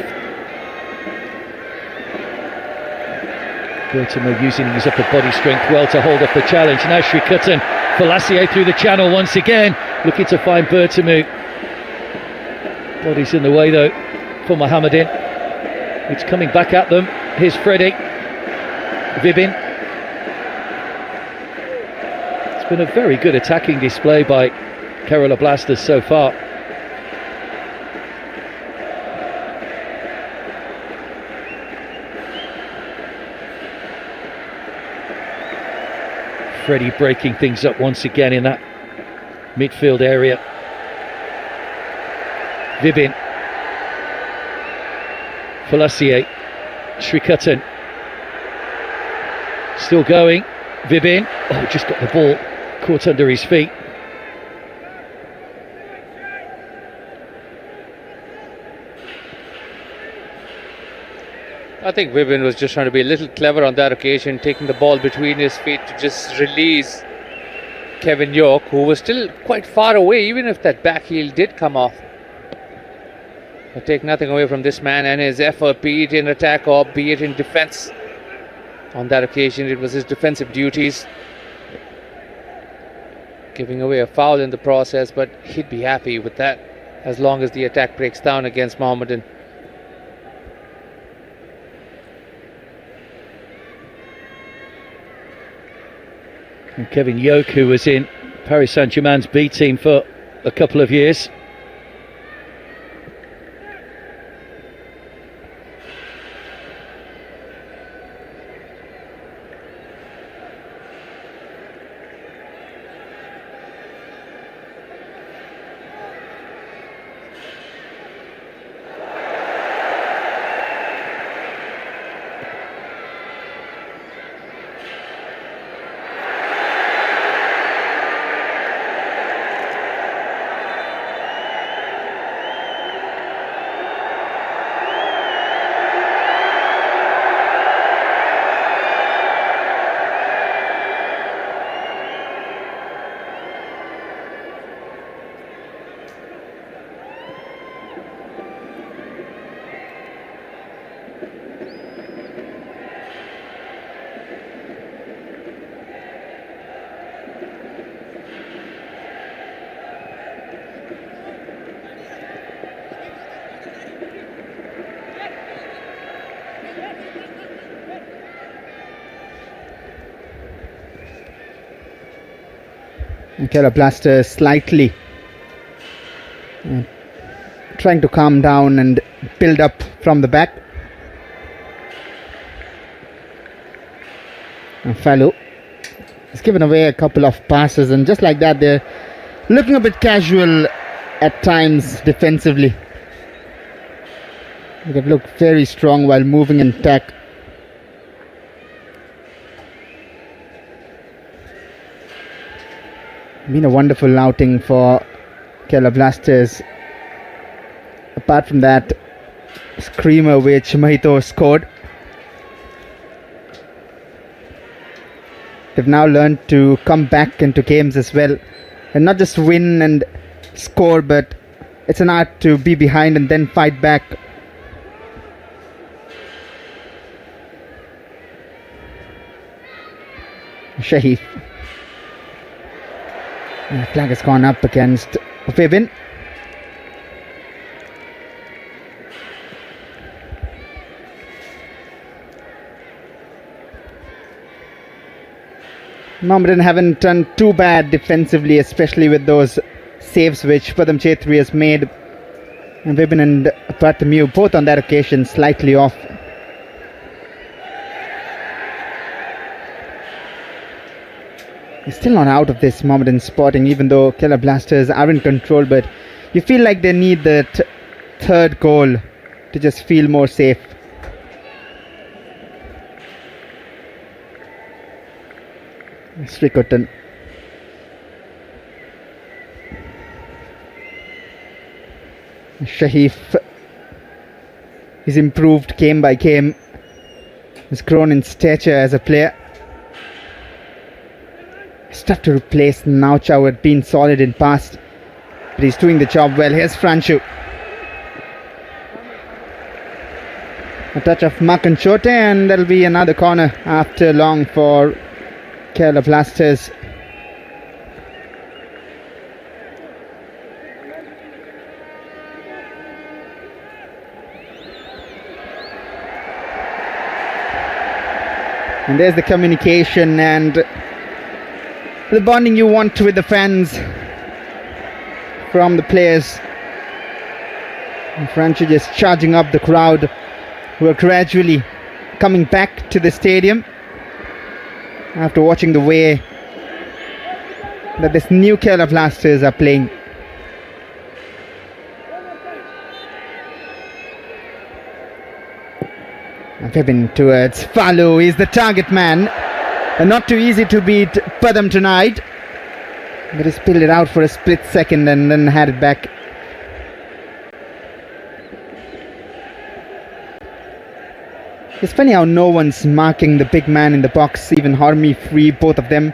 Bertamu using his upper body strength well to hold off the challenge. Now Srikuttan, Falassier through the channel once again, looking to find Bertamu. Body's in the way though for Mohammadin. It's coming back at them. Here's Freddie. Vibin. It's been a very good attacking display by Kerala Blasters so far. Freddie breaking things up once again in that midfield area. Vibin. Falassier. Srikuttan. Still going. Vibin. Oh, just got the ball caught under his feet. I think Vibin was just trying to be a little clever on that occasion, taking the ball between his feet to just release Kevin York, who was still quite far away, even if that back heel did come off. But take nothing away from this man and his effort, be it in attack or be it in defence. On that occasion, it was his defensive duties, giving away a foul in the process, but he'd be happy with that as long as the attack breaks down against Mohammadin. And Kevin Yoke, who was in Paris Saint-Germain's B team for a couple of years. Kerala Blasters slightly trying to calm down and build up from the back. And Fallow has given away a couple of passes, and just like that they're looking a bit casual at times defensively. They've looked very strong while moving in attack. Been a wonderful outing for Kerala Blasters. Apart from that screamer which Mahito scored, they've now learned to come back into games as well, and not just win and score, but it's an art to be behind and then fight back. Shahif. And the flag has gone up against Febin. Mohammedan haven't done too bad defensively, especially with those saves which Padam Chetri has made. And Febin and Prathamu both on that occasion slightly off. He's still not out of this Mohammedan spotting, even though Kerala Blasters are in control, but you feel like they need that third goal to just feel more safe. Srikotan. Shahif is improved game by game. He's grown in stature as a player. It's tough to replace Nauchau, who had been solid in past, but he's doing the job well. Here's Franchu. A touch of Makan Chote, and there'll be another corner after long for Kerala Blasters. And there's the communication and the bonding you want with the fans from the players. And Franchi just charging up the crowd, who are gradually coming back to the stadium after watching the way that this new Kerala Blasters are playing. And Febin towards Fallow. He's the target man. And not too easy to beat Padam tonight. But he spilled it out for a split second and then had it back. It's funny how no one's marking the big man in the box, even Hormi free, both of them.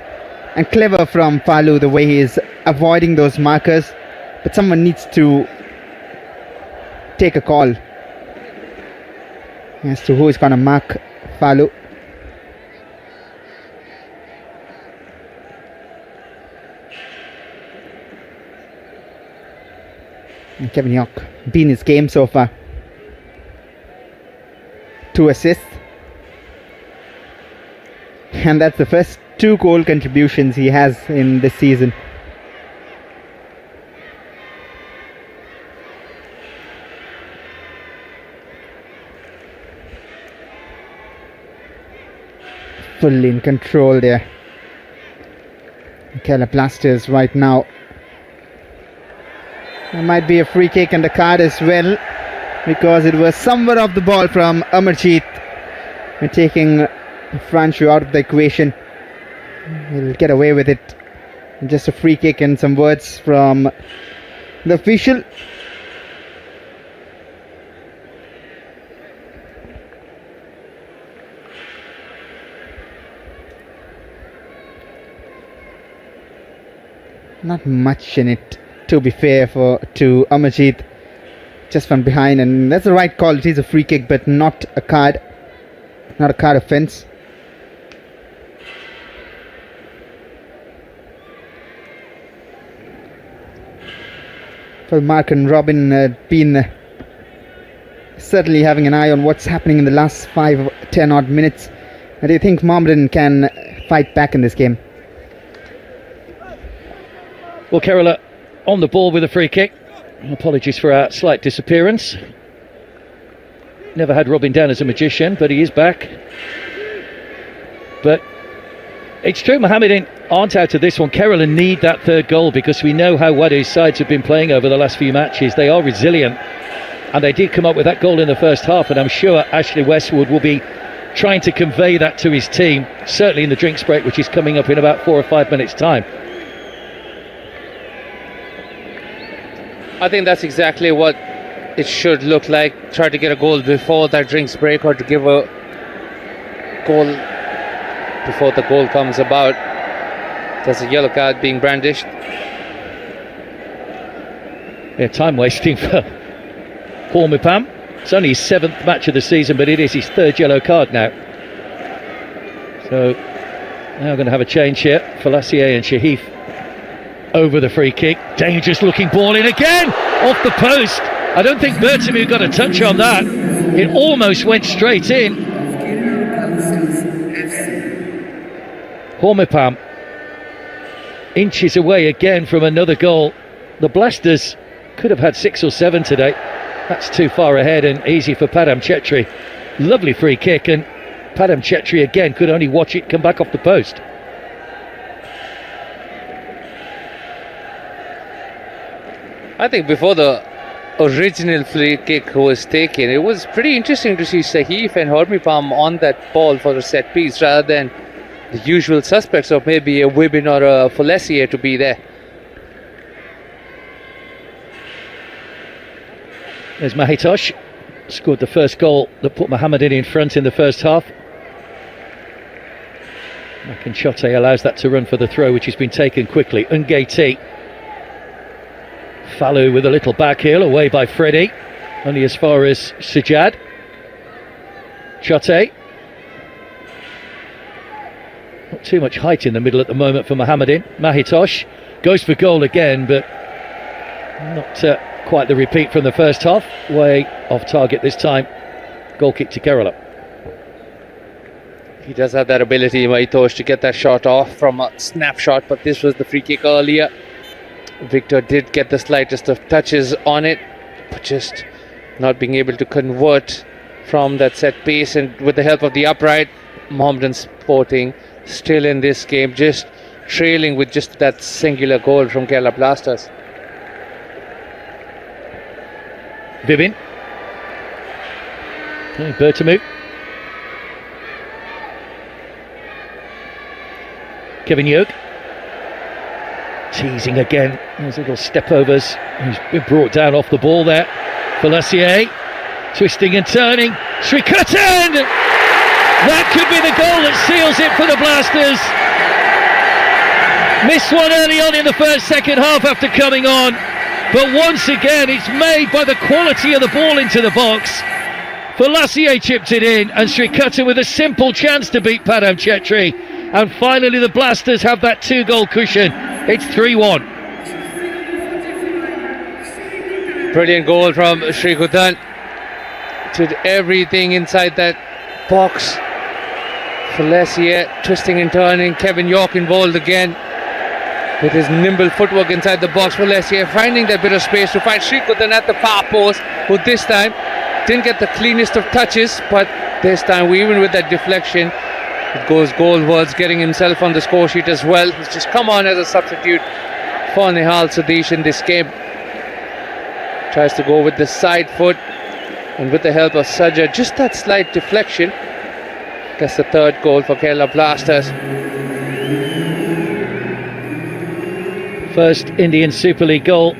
And clever from Fallow the way he is avoiding those markers. But someone needs to take a call as to who is going to mark Fallow. And Kevin York been his game so far. 2 assists. And that's the first 2 goal contributions he has in this season. Fully in control there. Kerala Blasters right now. There might be a free kick and a card as well, because it was somewhat off the ball from Amarjeet. We're taking Franchu out of the equation. He'll get away with it. Just a free kick and some words from the official. Not much in it, to be fair, to Amarjeet, just from behind, and that's the right call. It is a free kick, but not a card offence. Well, Mark and Robin had been certainly having an eye on what's happening in the last 5-10 odd minutes. And do you think Mohammedan can fight back in this game? Well, Kerala on the ball with a free kick. Apologies for our slight disappearance. never had Robin down as a magician, but he is back. But it's true, Mohammedan aren't out of this one. Kerala need that third goal because we know how Waddu's sides have been playing over the last few matches. They are resilient, and they did come up with that goal in the first half, and I'm sure Ashley Westwood will be trying to convey that to his team, certainly in the drinks break, which is coming up in about 4 or 5 minutes' time. I think that's exactly what it should look like. Try to get a goal before that drinks break, or to give a goal before the goal comes about. There's a yellow card being brandished. Yeah, time wasting for Paul Mipam. It's only his 7th match of the season, but it is his 3rd yellow card now. So now we're going to have a change here. Falassier and Shahif over the free kick. Dangerous looking ball in again, off the post. I don't think Bertemu got a touch on that. It almost went straight in. Hormipam inches away again from another goal. The Blasters could have had 6 or 7 today. That's too far ahead and easy for Padam Chetri. Lovely free kick, and Padam Chetri again could only watch it come back off the post. I think before the original free kick was taken, it was pretty interesting to see Sahif and Hormipam on that ball for a set piece rather than the usual suspects of maybe a Wibin or a Falassier to be there. There's Mahitosh, scored the first goal that put Mohammedan in front in the first half. Makanchote allows that to run for the throw, which has been taken quickly. Ungeti. Falu with a little back heel, away by Freddie, only as far as Sajad. Chote. Not too much height in the middle at the moment for Mohammedan. Mahitosh goes for goal again, but not quite the repeat from the first half. Way off target this time. Goal kick to Kerala. He does have that ability, Mahitosh, to get that shot off from a snapshot, but this was the free kick earlier. Victor did get the slightest of touches on it, but just not being able to convert from that set piece. And with the help of the upright, Mohammedan Sporting still in this game, just trailing with just that singular goal from Kerala Blasters. Vivin. Bertemu. Kevin Yoke. Teasing again. Those little step-overs. He's been brought down off the ball there. Falassier. Twisting and turning. Srikuttan! That could be the goal that seals it for the Blasters. Missed one early on in the second half after coming on. But once again, it's made by the quality of the ball into the box. Falassier chipped it in, and Srikuttan with a simple chance to beat Padam Chetri. And finally the Blasters have that 2-goal cushion. It's 3-1. Brilliant goal from Srikuttan. Did everything inside that box. Falassier twisting and turning. Kevin York involved again with his nimble footwork inside the box. Falassier finding that bit of space to find Srikuttan at the far post, who this time didn't get the cleanest of touches, but this time, even with that deflection, it goes goalwards, getting himself on the score sheet as well. He's just come on as a substitute for Nihal Sadish in this game. Tries to go with the side foot, and with the help of Sajja, just that slight deflection. That's the 3rd goal for Kerala Blasters. First Indian Super League goal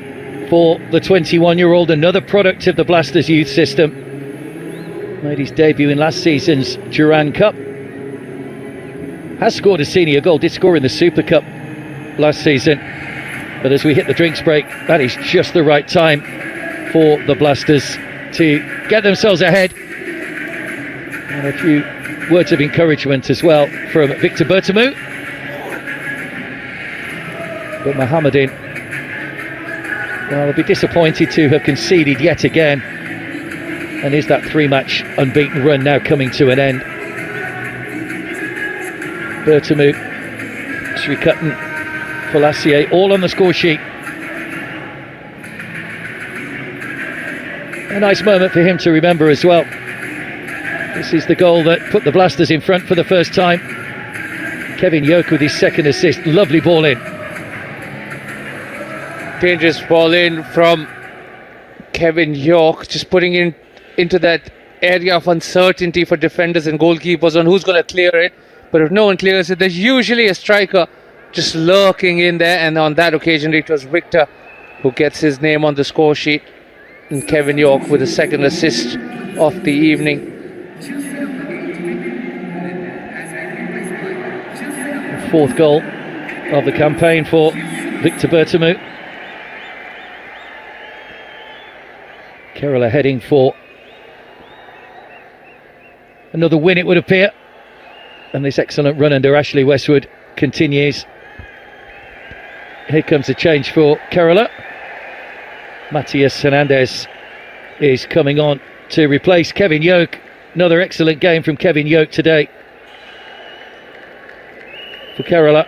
for the 21-year-old, another product of the Blasters youth system. Made his debut in last season's Duran Cup. Has scored a senior goal, did score in the Super Cup last season. But as we hit the drinks break, that is just the right time for the Blasters to get themselves ahead. And a few words of encouragement as well from Victor Bertemu. But Mohammedan, well, they'll be disappointed to have conceded yet again. And is that 3-match unbeaten run now coming to an end? Bertemu, Srikuttan, Falassier, all on the score sheet. A nice moment for him to remember as well. This is the goal that put the Blasters in front for the first time. Kevin Yoke with his second assist. Lovely ball in. Dangerous ball in from Kevin York, just putting in into that area of uncertainty for defenders and goalkeepers on who's going to clear it. But if no one clears it, there's usually a striker just lurking in there, and on that occasion it was Victor who gets his name on the score sheet, and Kevin York with the second assist of the evening. Fourth goal of the campaign for Victor Bertamu. Kerala heading for another win, it would appear, and this excellent run under Ashley Westwood continues. Here comes a change for Kerala. Matthias Hernandez is coming on to replace Kevin Yoke. Another excellent game from Kevin Yoke today for Kerala.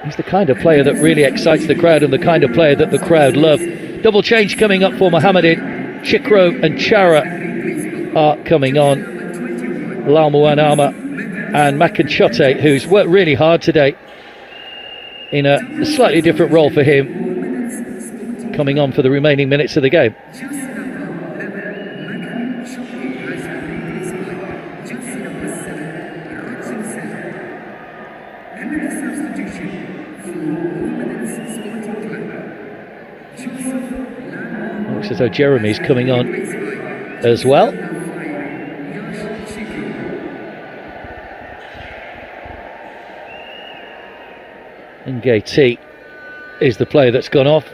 He's the kind of player that really excites the crowd and the kind of player that the crowd love. Double change coming up for Mohammadin. Chikro and Chara are coming on. Lalmuanama and Makanchote, who's worked really hard today in a slightly different role for him, coming on for the remaining minutes of the game. Looks as though Jeremy's coming on as well. Ngate is the player that's gone off.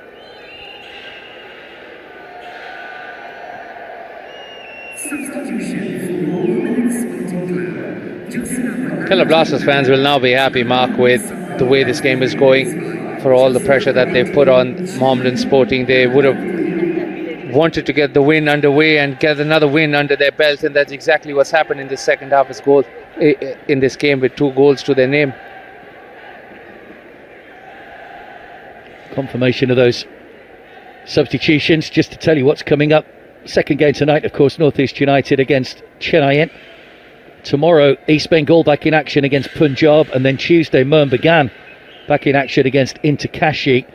Kerala Blasters fans will now be happy, Mark, with the way this game is going. For all the pressure that they've put on Mohammedan Sporting, they would have wanted to get the win underway and get another win under their belt, and that's exactly what's happened in the second half in this game, with 2 goals to their name. Confirmation of those substitutions. Just to tell you what's coming up. Second game tonight, of course, North East United against Chennai. Tomorrow, East Bengal back in action against Punjab, and then Tuesday, Mohun Bagan back in action against Interkashi.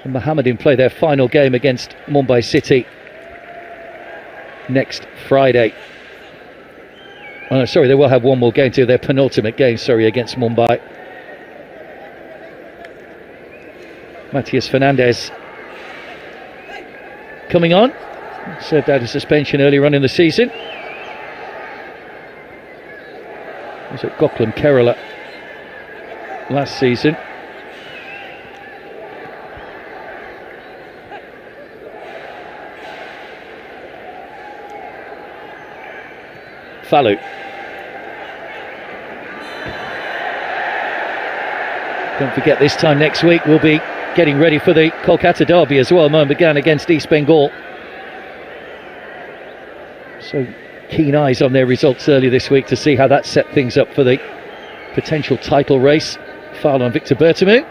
And Mohammedan play their final game against Mumbai City next Friday. Oh, no, sorry, they will have one more game to their penultimate game, against Mumbai. Matthias Fernandez coming on. Served out a suspension earlier on in the season. He was at Goklam, Kerala last season. Falu. Don't forget, this time next week we'll be getting ready for the Kolkata derby as well. Mohun Bagan against East Bengal. So keen eyes on their results early this week to see how that set things up for the potential title race. Foul on Victor Bertamu.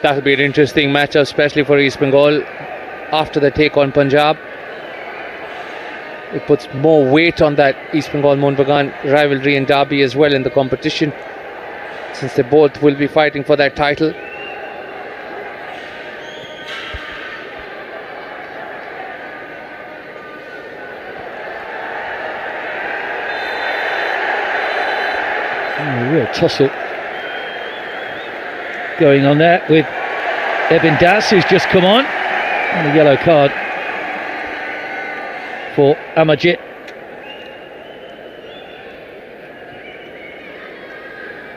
That'll be an interesting matchup, especially for East Bengal after the take on Punjab. It puts more weight on that East Bengal Mohun Bagan rivalry and derby as well in the competition, since they both will be fighting for that title. A real tussle going on there with Ebin Das, who's just come on, and a yellow card for Amarjit.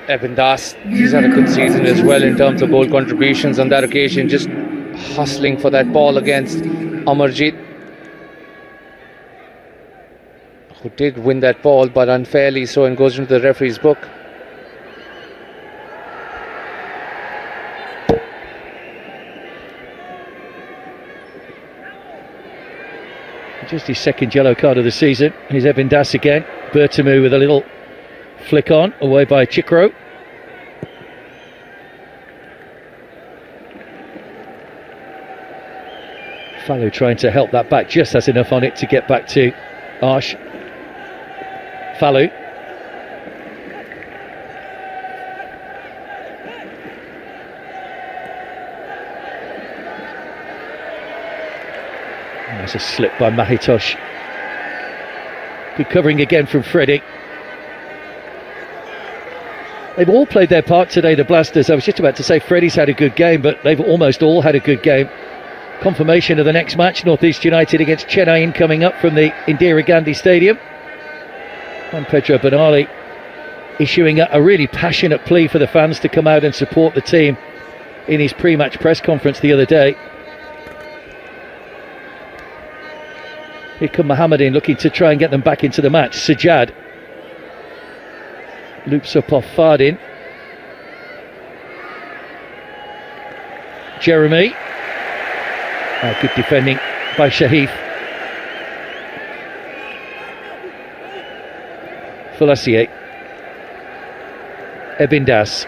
Ebin Das, he's had a good season as well in terms of goal contributions on that occasion, just hustling for that ball against Amarjit, who did win that ball but unfairly so, and goes into the referee's book. Just his second yellow card of the season. Here's Ebin Das again. Bertamu with a little flick on, away by Chikro. Fallu trying to help that back, just has enough on it to get back to Arsh. Fallu. There's a slip by Mahitosh. Good covering again from Freddie. They've all played their part today, the Blasters. I was just about to say Freddie's had a good game, but they've almost all had a good game. Confirmation of the next match, North East United against Chennai coming up from the Indira Gandhi Stadium. Juan Pedro Benali issuing a really passionate plea for the fans to come out and support the team in his pre-match press conference the other day. Here come Mohammadin looking to try and get them back into the match. Sajjad loops up off Fardin. Jeremy. Good defending by Shahif. Falassier. Ebindas.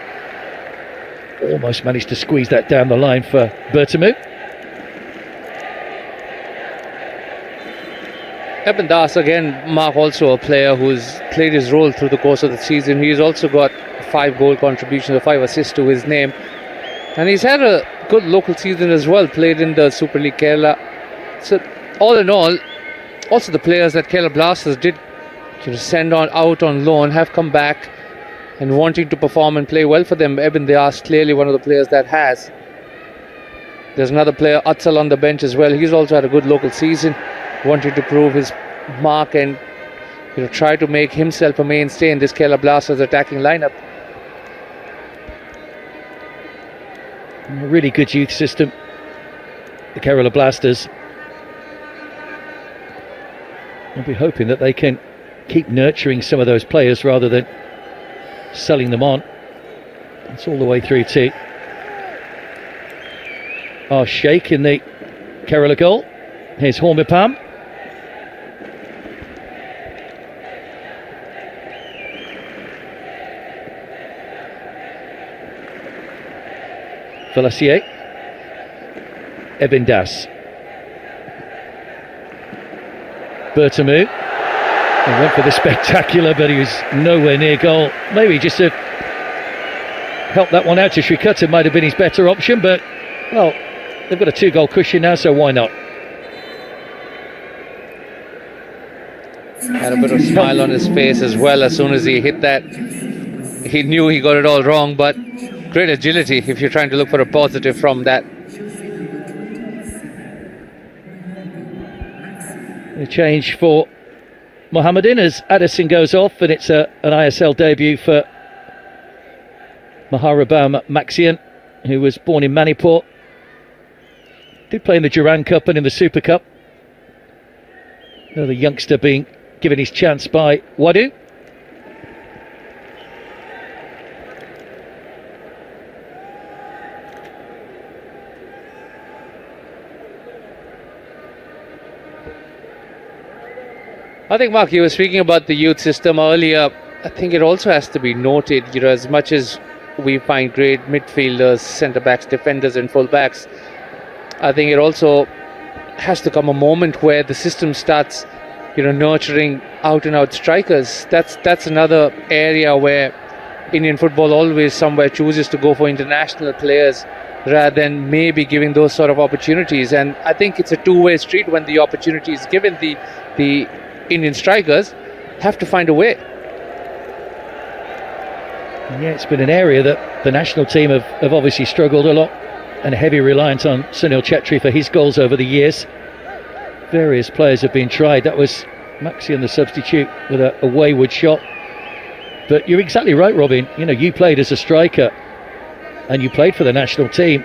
Almost managed to squeeze that down the line for Bertamu. Eben Das again, Mark, also a player who's played his role through the course of the season. He's also got 5 goal contributions or 5 assists to his name, and he's had a good local season as well, played in the Super League Kerala. So all in all, also the players that Kerala Blasters did send out on loan have come back and wanting to perform and play well for them. Eben Das clearly one of the players that has. There's another player, Atsal, on the bench as well. He's also had a good local season, wanting to prove his mark and try to make himself a mainstay in this Kerala Blasters attacking lineup. A really good youth system, the Kerala Blasters. I'll be hoping that they can keep nurturing some of those players rather than selling them on. It's all the way through to our Sheikh in the Kerala goal. Here's Hormipam. Falassier. Ebindas. Bertamu. He went for the spectacular, but he was nowhere near goal. Maybe just to help that one out to Shrikutta might have been his better option, but, well, they've got a 2-goal cushion now, so why not? Had a bit of a smile on his face as well as soon as he hit that. He knew he got it all wrong, but great agility if you're trying to look for a positive from that. A change for Mohammadin as Addison goes off, and it's an ISL debut for Maharabam Maxian, who was born in Manipur. Did play in the Durand Cup and in the Super Cup. Another youngster being given his chance by Wadu. I think, Mark, you were speaking about the youth system earlier. I think it also has to be noted, as much as we find great midfielders, centre-backs, defenders and full-backs, I think it also has to come a moment where the system starts, nurturing out-and-out strikers. That's another area where Indian football always somewhere chooses to go for international players rather than maybe giving those sort of opportunities. And I think it's a two-way street when the opportunity is given. The Indian strikers have to find a way. Yeah, it's been an area that the national team have obviously struggled a lot, and a heavy reliance on Sunil Chetri for his goals over the years. Various players have been tried. That was Maxian, the substitute, with a wayward shot. But you're exactly right, Robin. You played as a striker and you played for the national team.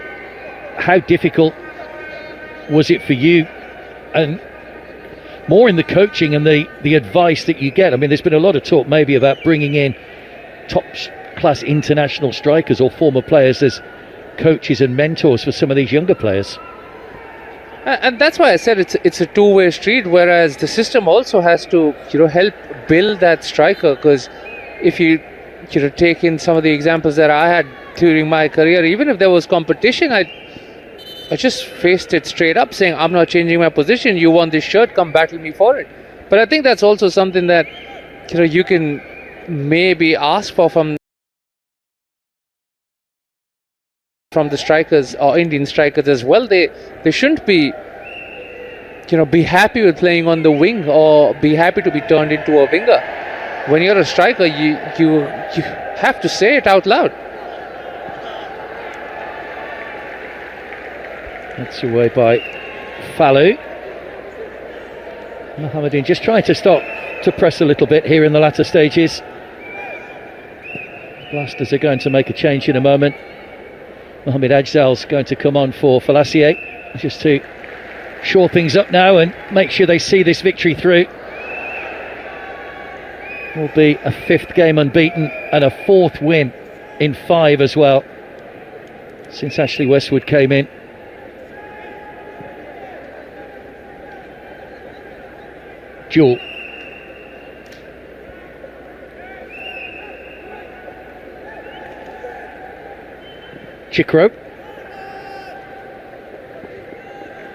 How difficult was it for you? And more in the coaching and the advice that you get. I mean, there's been a lot of talk maybe about bringing in top class international strikers or former players as coaches and mentors for some of these younger players. And that's why I said it's a two-way street, whereas the system also has to help build that striker. Because if you take in some of the examples that I had during my career, even if there was competition, I just faced it straight up, saying, I'm not changing my position. You want this shirt, come battle me for it. But I think that's also something that you can maybe ask for from the strikers or Indian strikers as well. They shouldn't be be happy with playing on the wing or be happy to be turned into a winger. When you're a striker, you have to say it out loud. That's away by Fallu. Mohammedan just trying to stop to press a little bit here in the latter stages. Blasters are going to make a change in a moment. Mohamed Ajzal's going to come on for Falassier, just to shore things up now and make sure they see this victory through. Will be a 5th game unbeaten and a 4th win in 5 as well since Ashley Westwood came in. Jewel. Chikro.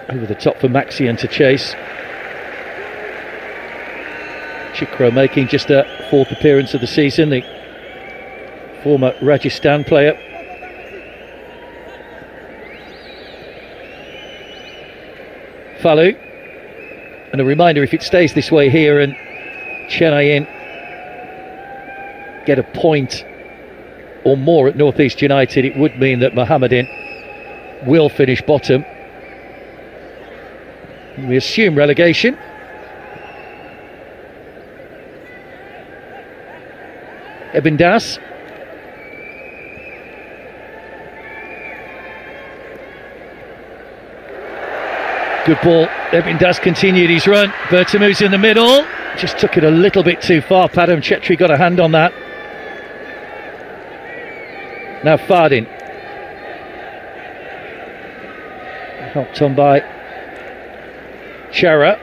Over the top for Maxian to chase. Chikro making just a 4th appearance of the season, the former Rajasthan player. Fallu. And a reminder, if it stays this way here and Chennai get a point or more at North East United, it would mean that Mohammedan will finish bottom. We assume relegation. Ebin Das. Good ball. Ebin Das continued his run. Bertamu's in the middle. Just took it a little bit too far. Padam Chetri got a hand on that. Now Fardin. Helped on by Chara,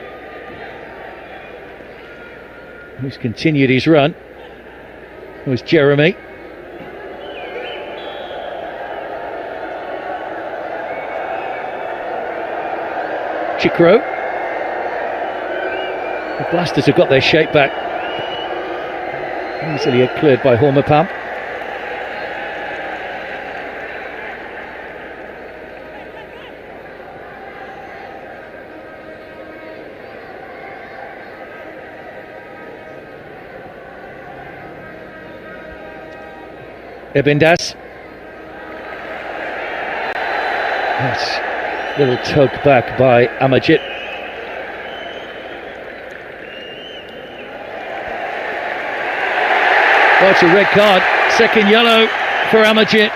who's continued his run. It was Jeremy. Chikro. The Blasters have got their shape back. Easily cleared by Hormapam. Ebin Das. That's a little tug back by Amajit. Oh, it's a red card. 2nd yellow for Amajit.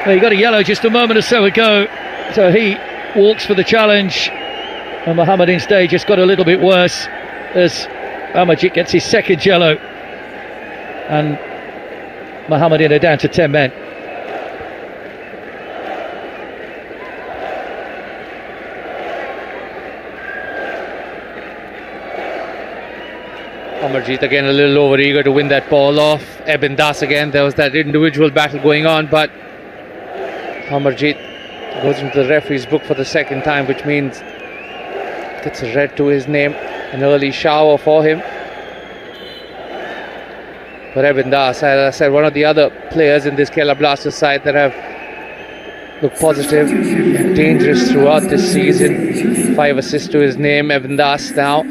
Well, he got a yellow just a moment or so ago, so he walks for the challenge. And Mohammedan's day just got a little bit worse as Amajit gets his 2nd yellow. And Mohammedan are down to 10 men. Amarjeet again a little over eager to win that ball off. Ebin Das again, there was that individual battle going on, but Amarjeet goes into the referee's book for the 2nd time, which means gets a red to his name, an early shower for him. But Ebin Das, as I said, one of the other players in this Kerala Blasters side that have looked positive and dangerous throughout this season. 5 assists to his name. Ebin Das now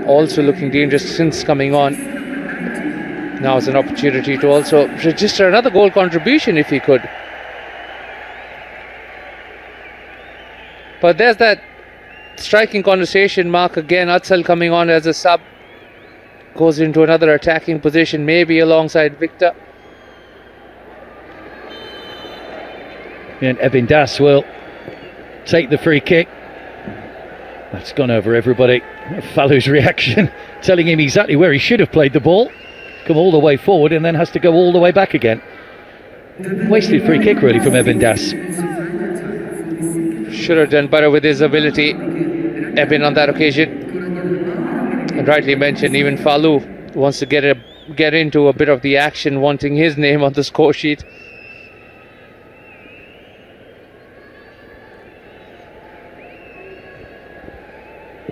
also looking dangerous since coming on. Now is an opportunity to also register another goal contribution if he could. But there's that striking conversation mark again. Atsal coming on as a sub. Goes into another attacking position, maybe alongside Victor. And Ebin Das will take the free kick. That's gone over everybody. Fallu's reaction telling him exactly where he should have played the ball. Come all the way forward and then has to go all the way back again. Wasted free kick really from Ebin Das. Should have done better with his ability, Ebin, on that occasion. And rightly mentioned, even Fallu wants to get into a bit of the action, wanting his name on the score sheet.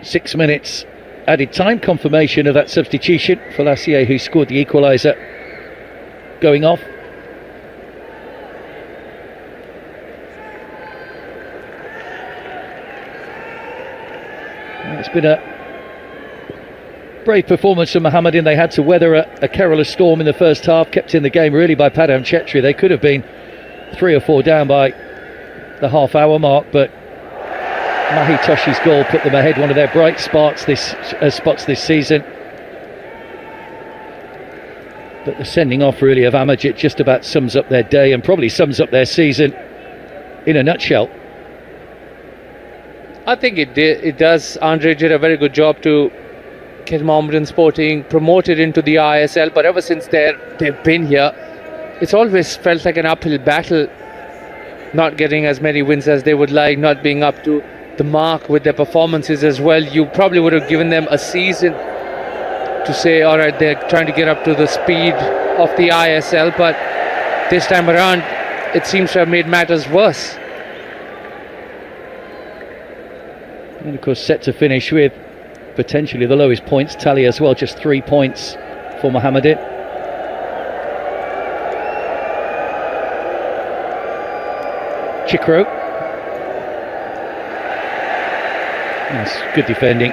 6 minutes added time, confirmation of that substitution for Lassier, who scored the equaliser going off. It's been a brave performance from Mohammedan. They had to weather a Kerala storm in the first half, kept in the game really by Padam Chetri. They could have been 3 or 4 down by the half-hour mark, but Mahi Toshi's goal put them ahead, one of their bright spots this season. But the sending off really of Amajit just about sums up their day and probably sums up their season in a nutshell. I think it does. Andre did a very good job to get Mohammedan Sporting promoted into the ISL, but ever since they've been here, it's always felt like an uphill battle, not getting as many wins as they would like, not being up to the mark with their performances as well. You probably would have given them a season to say, all right, they're trying to get up to the speed of the ISL, but this time around it seems to have made matters worse. And of course set to finish with potentially the lowest points tally as well, just 3 points for Mohammedan. Chikro. That's good defending.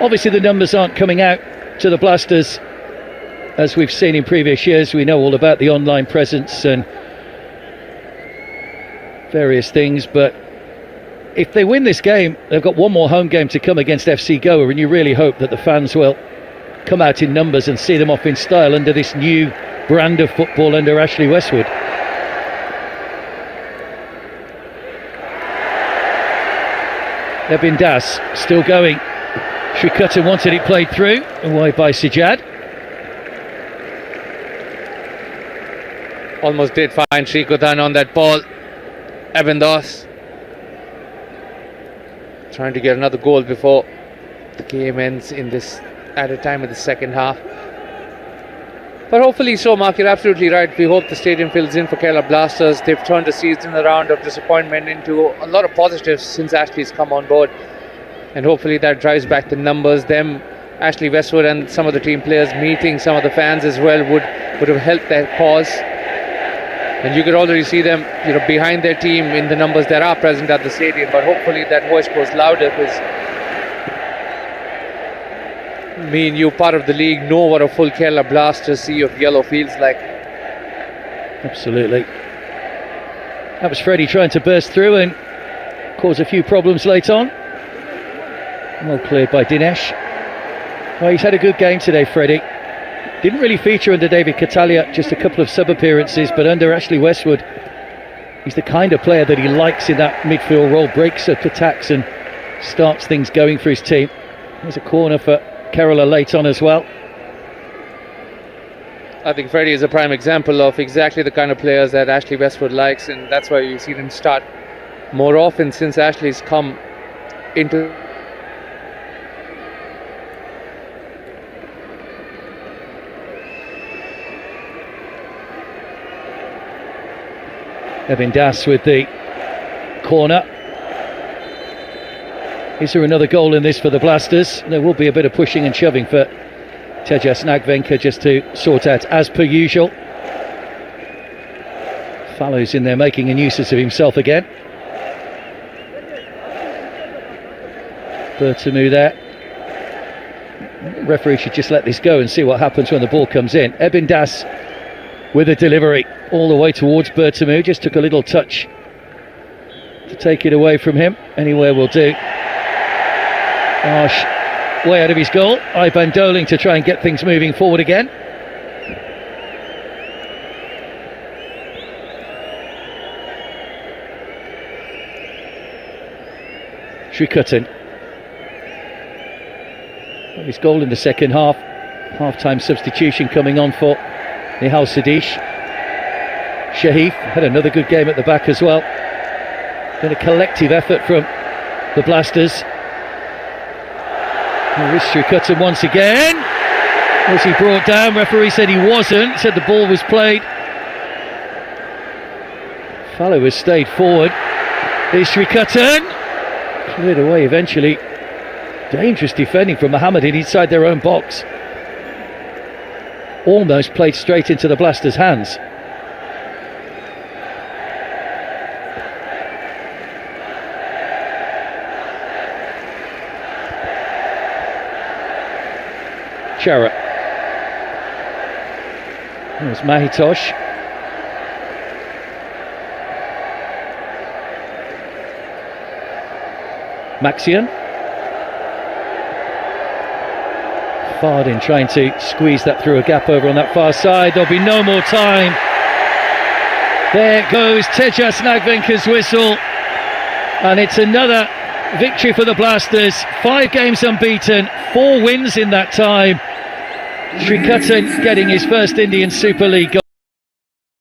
Obviously the numbers aren't coming out to the Blasters as we've seen in previous years. We know all about the online presence and various things, but if they win this game, they've got one more home game to come against FC Goa, and you really hope that the fans will come out in numbers and see them off in style under this new brand of football under Ashley Westwood. Ebin Das still going. Shrikuttan wanted it played through, away by Sajjad. Almost did find Shrikuttan on that ball. Ebin Das trying to get another goal before the game ends in this added time of the second half. But hopefully so, Mark, you're absolutely right. We hope the stadium fills in for Kerala Blasters. They've turned the season around of disappointment into a lot of positives since Ashley's come on board, and hopefully that drives back the numbers. Them, Ashley Westwood and some of the team players meeting some of the fans as well would have helped their cause. And you could already see them, behind their team in the numbers that are present at the stadium. But hopefully that voice goes louder, because me and you, part of the league, know what a full Kerala Blasters sea of yellow feels like. Absolutely. That was Freddie trying to burst through and cause a few problems late on. Well cleared by Dinesh. Well, he's had a good game today, Freddie. Didn't really feature under David Catalia, just a couple of sub-appearances, but under Ashley Westwood, he's the kind of player that he likes in that midfield role, breaks up attacks and starts things going for his team. There's a corner for Kerala late on as well. I think Freddie is a prime example of exactly the kind of players that Ashley Westwood likes, and that's why you see them start more often since Ashley's come into. Ebin Das with the corner. Is there another goal in this for the Blasters? There will be a bit of pushing and shoving for Tejas Nagvenka just to sort out as per usual. Fallow's in there making a nuisance of himself again. Bertamu there. Referee should just let this go and see what happens when the ball comes in. Ebin Das with a delivery all the way towards Bertamu. Just took a little touch to take it away from him. Anywhere will do. Arsh way out of his goal. Ivan Doling to try and get things moving forward again. Shrikuttan. His goal in the second half. Half-time substitution coming on for Nihal Sadish. Shahif had another good game at the back as well. Been a collective effort from the Blasters. Here is Shrikuttan once again. Was he brought down? Referee said he wasn't. Said the ball was played. Fallow has stayed forward. Here's Shrikuttan. Cleared away eventually Dangerous defending from Mohammed inside their own box. Almost played straight into the Blasters' hands. Chera. There's Mahitosh. Maxian. Fardin trying to squeeze that through a gap over on that far side. There'll be no more time. There goes Tejas Nagvenka's whistle. And it's another victory for the Blasters. 5 games unbeaten, 4 wins in that time. Srikatan getting his first Indian Super League goal.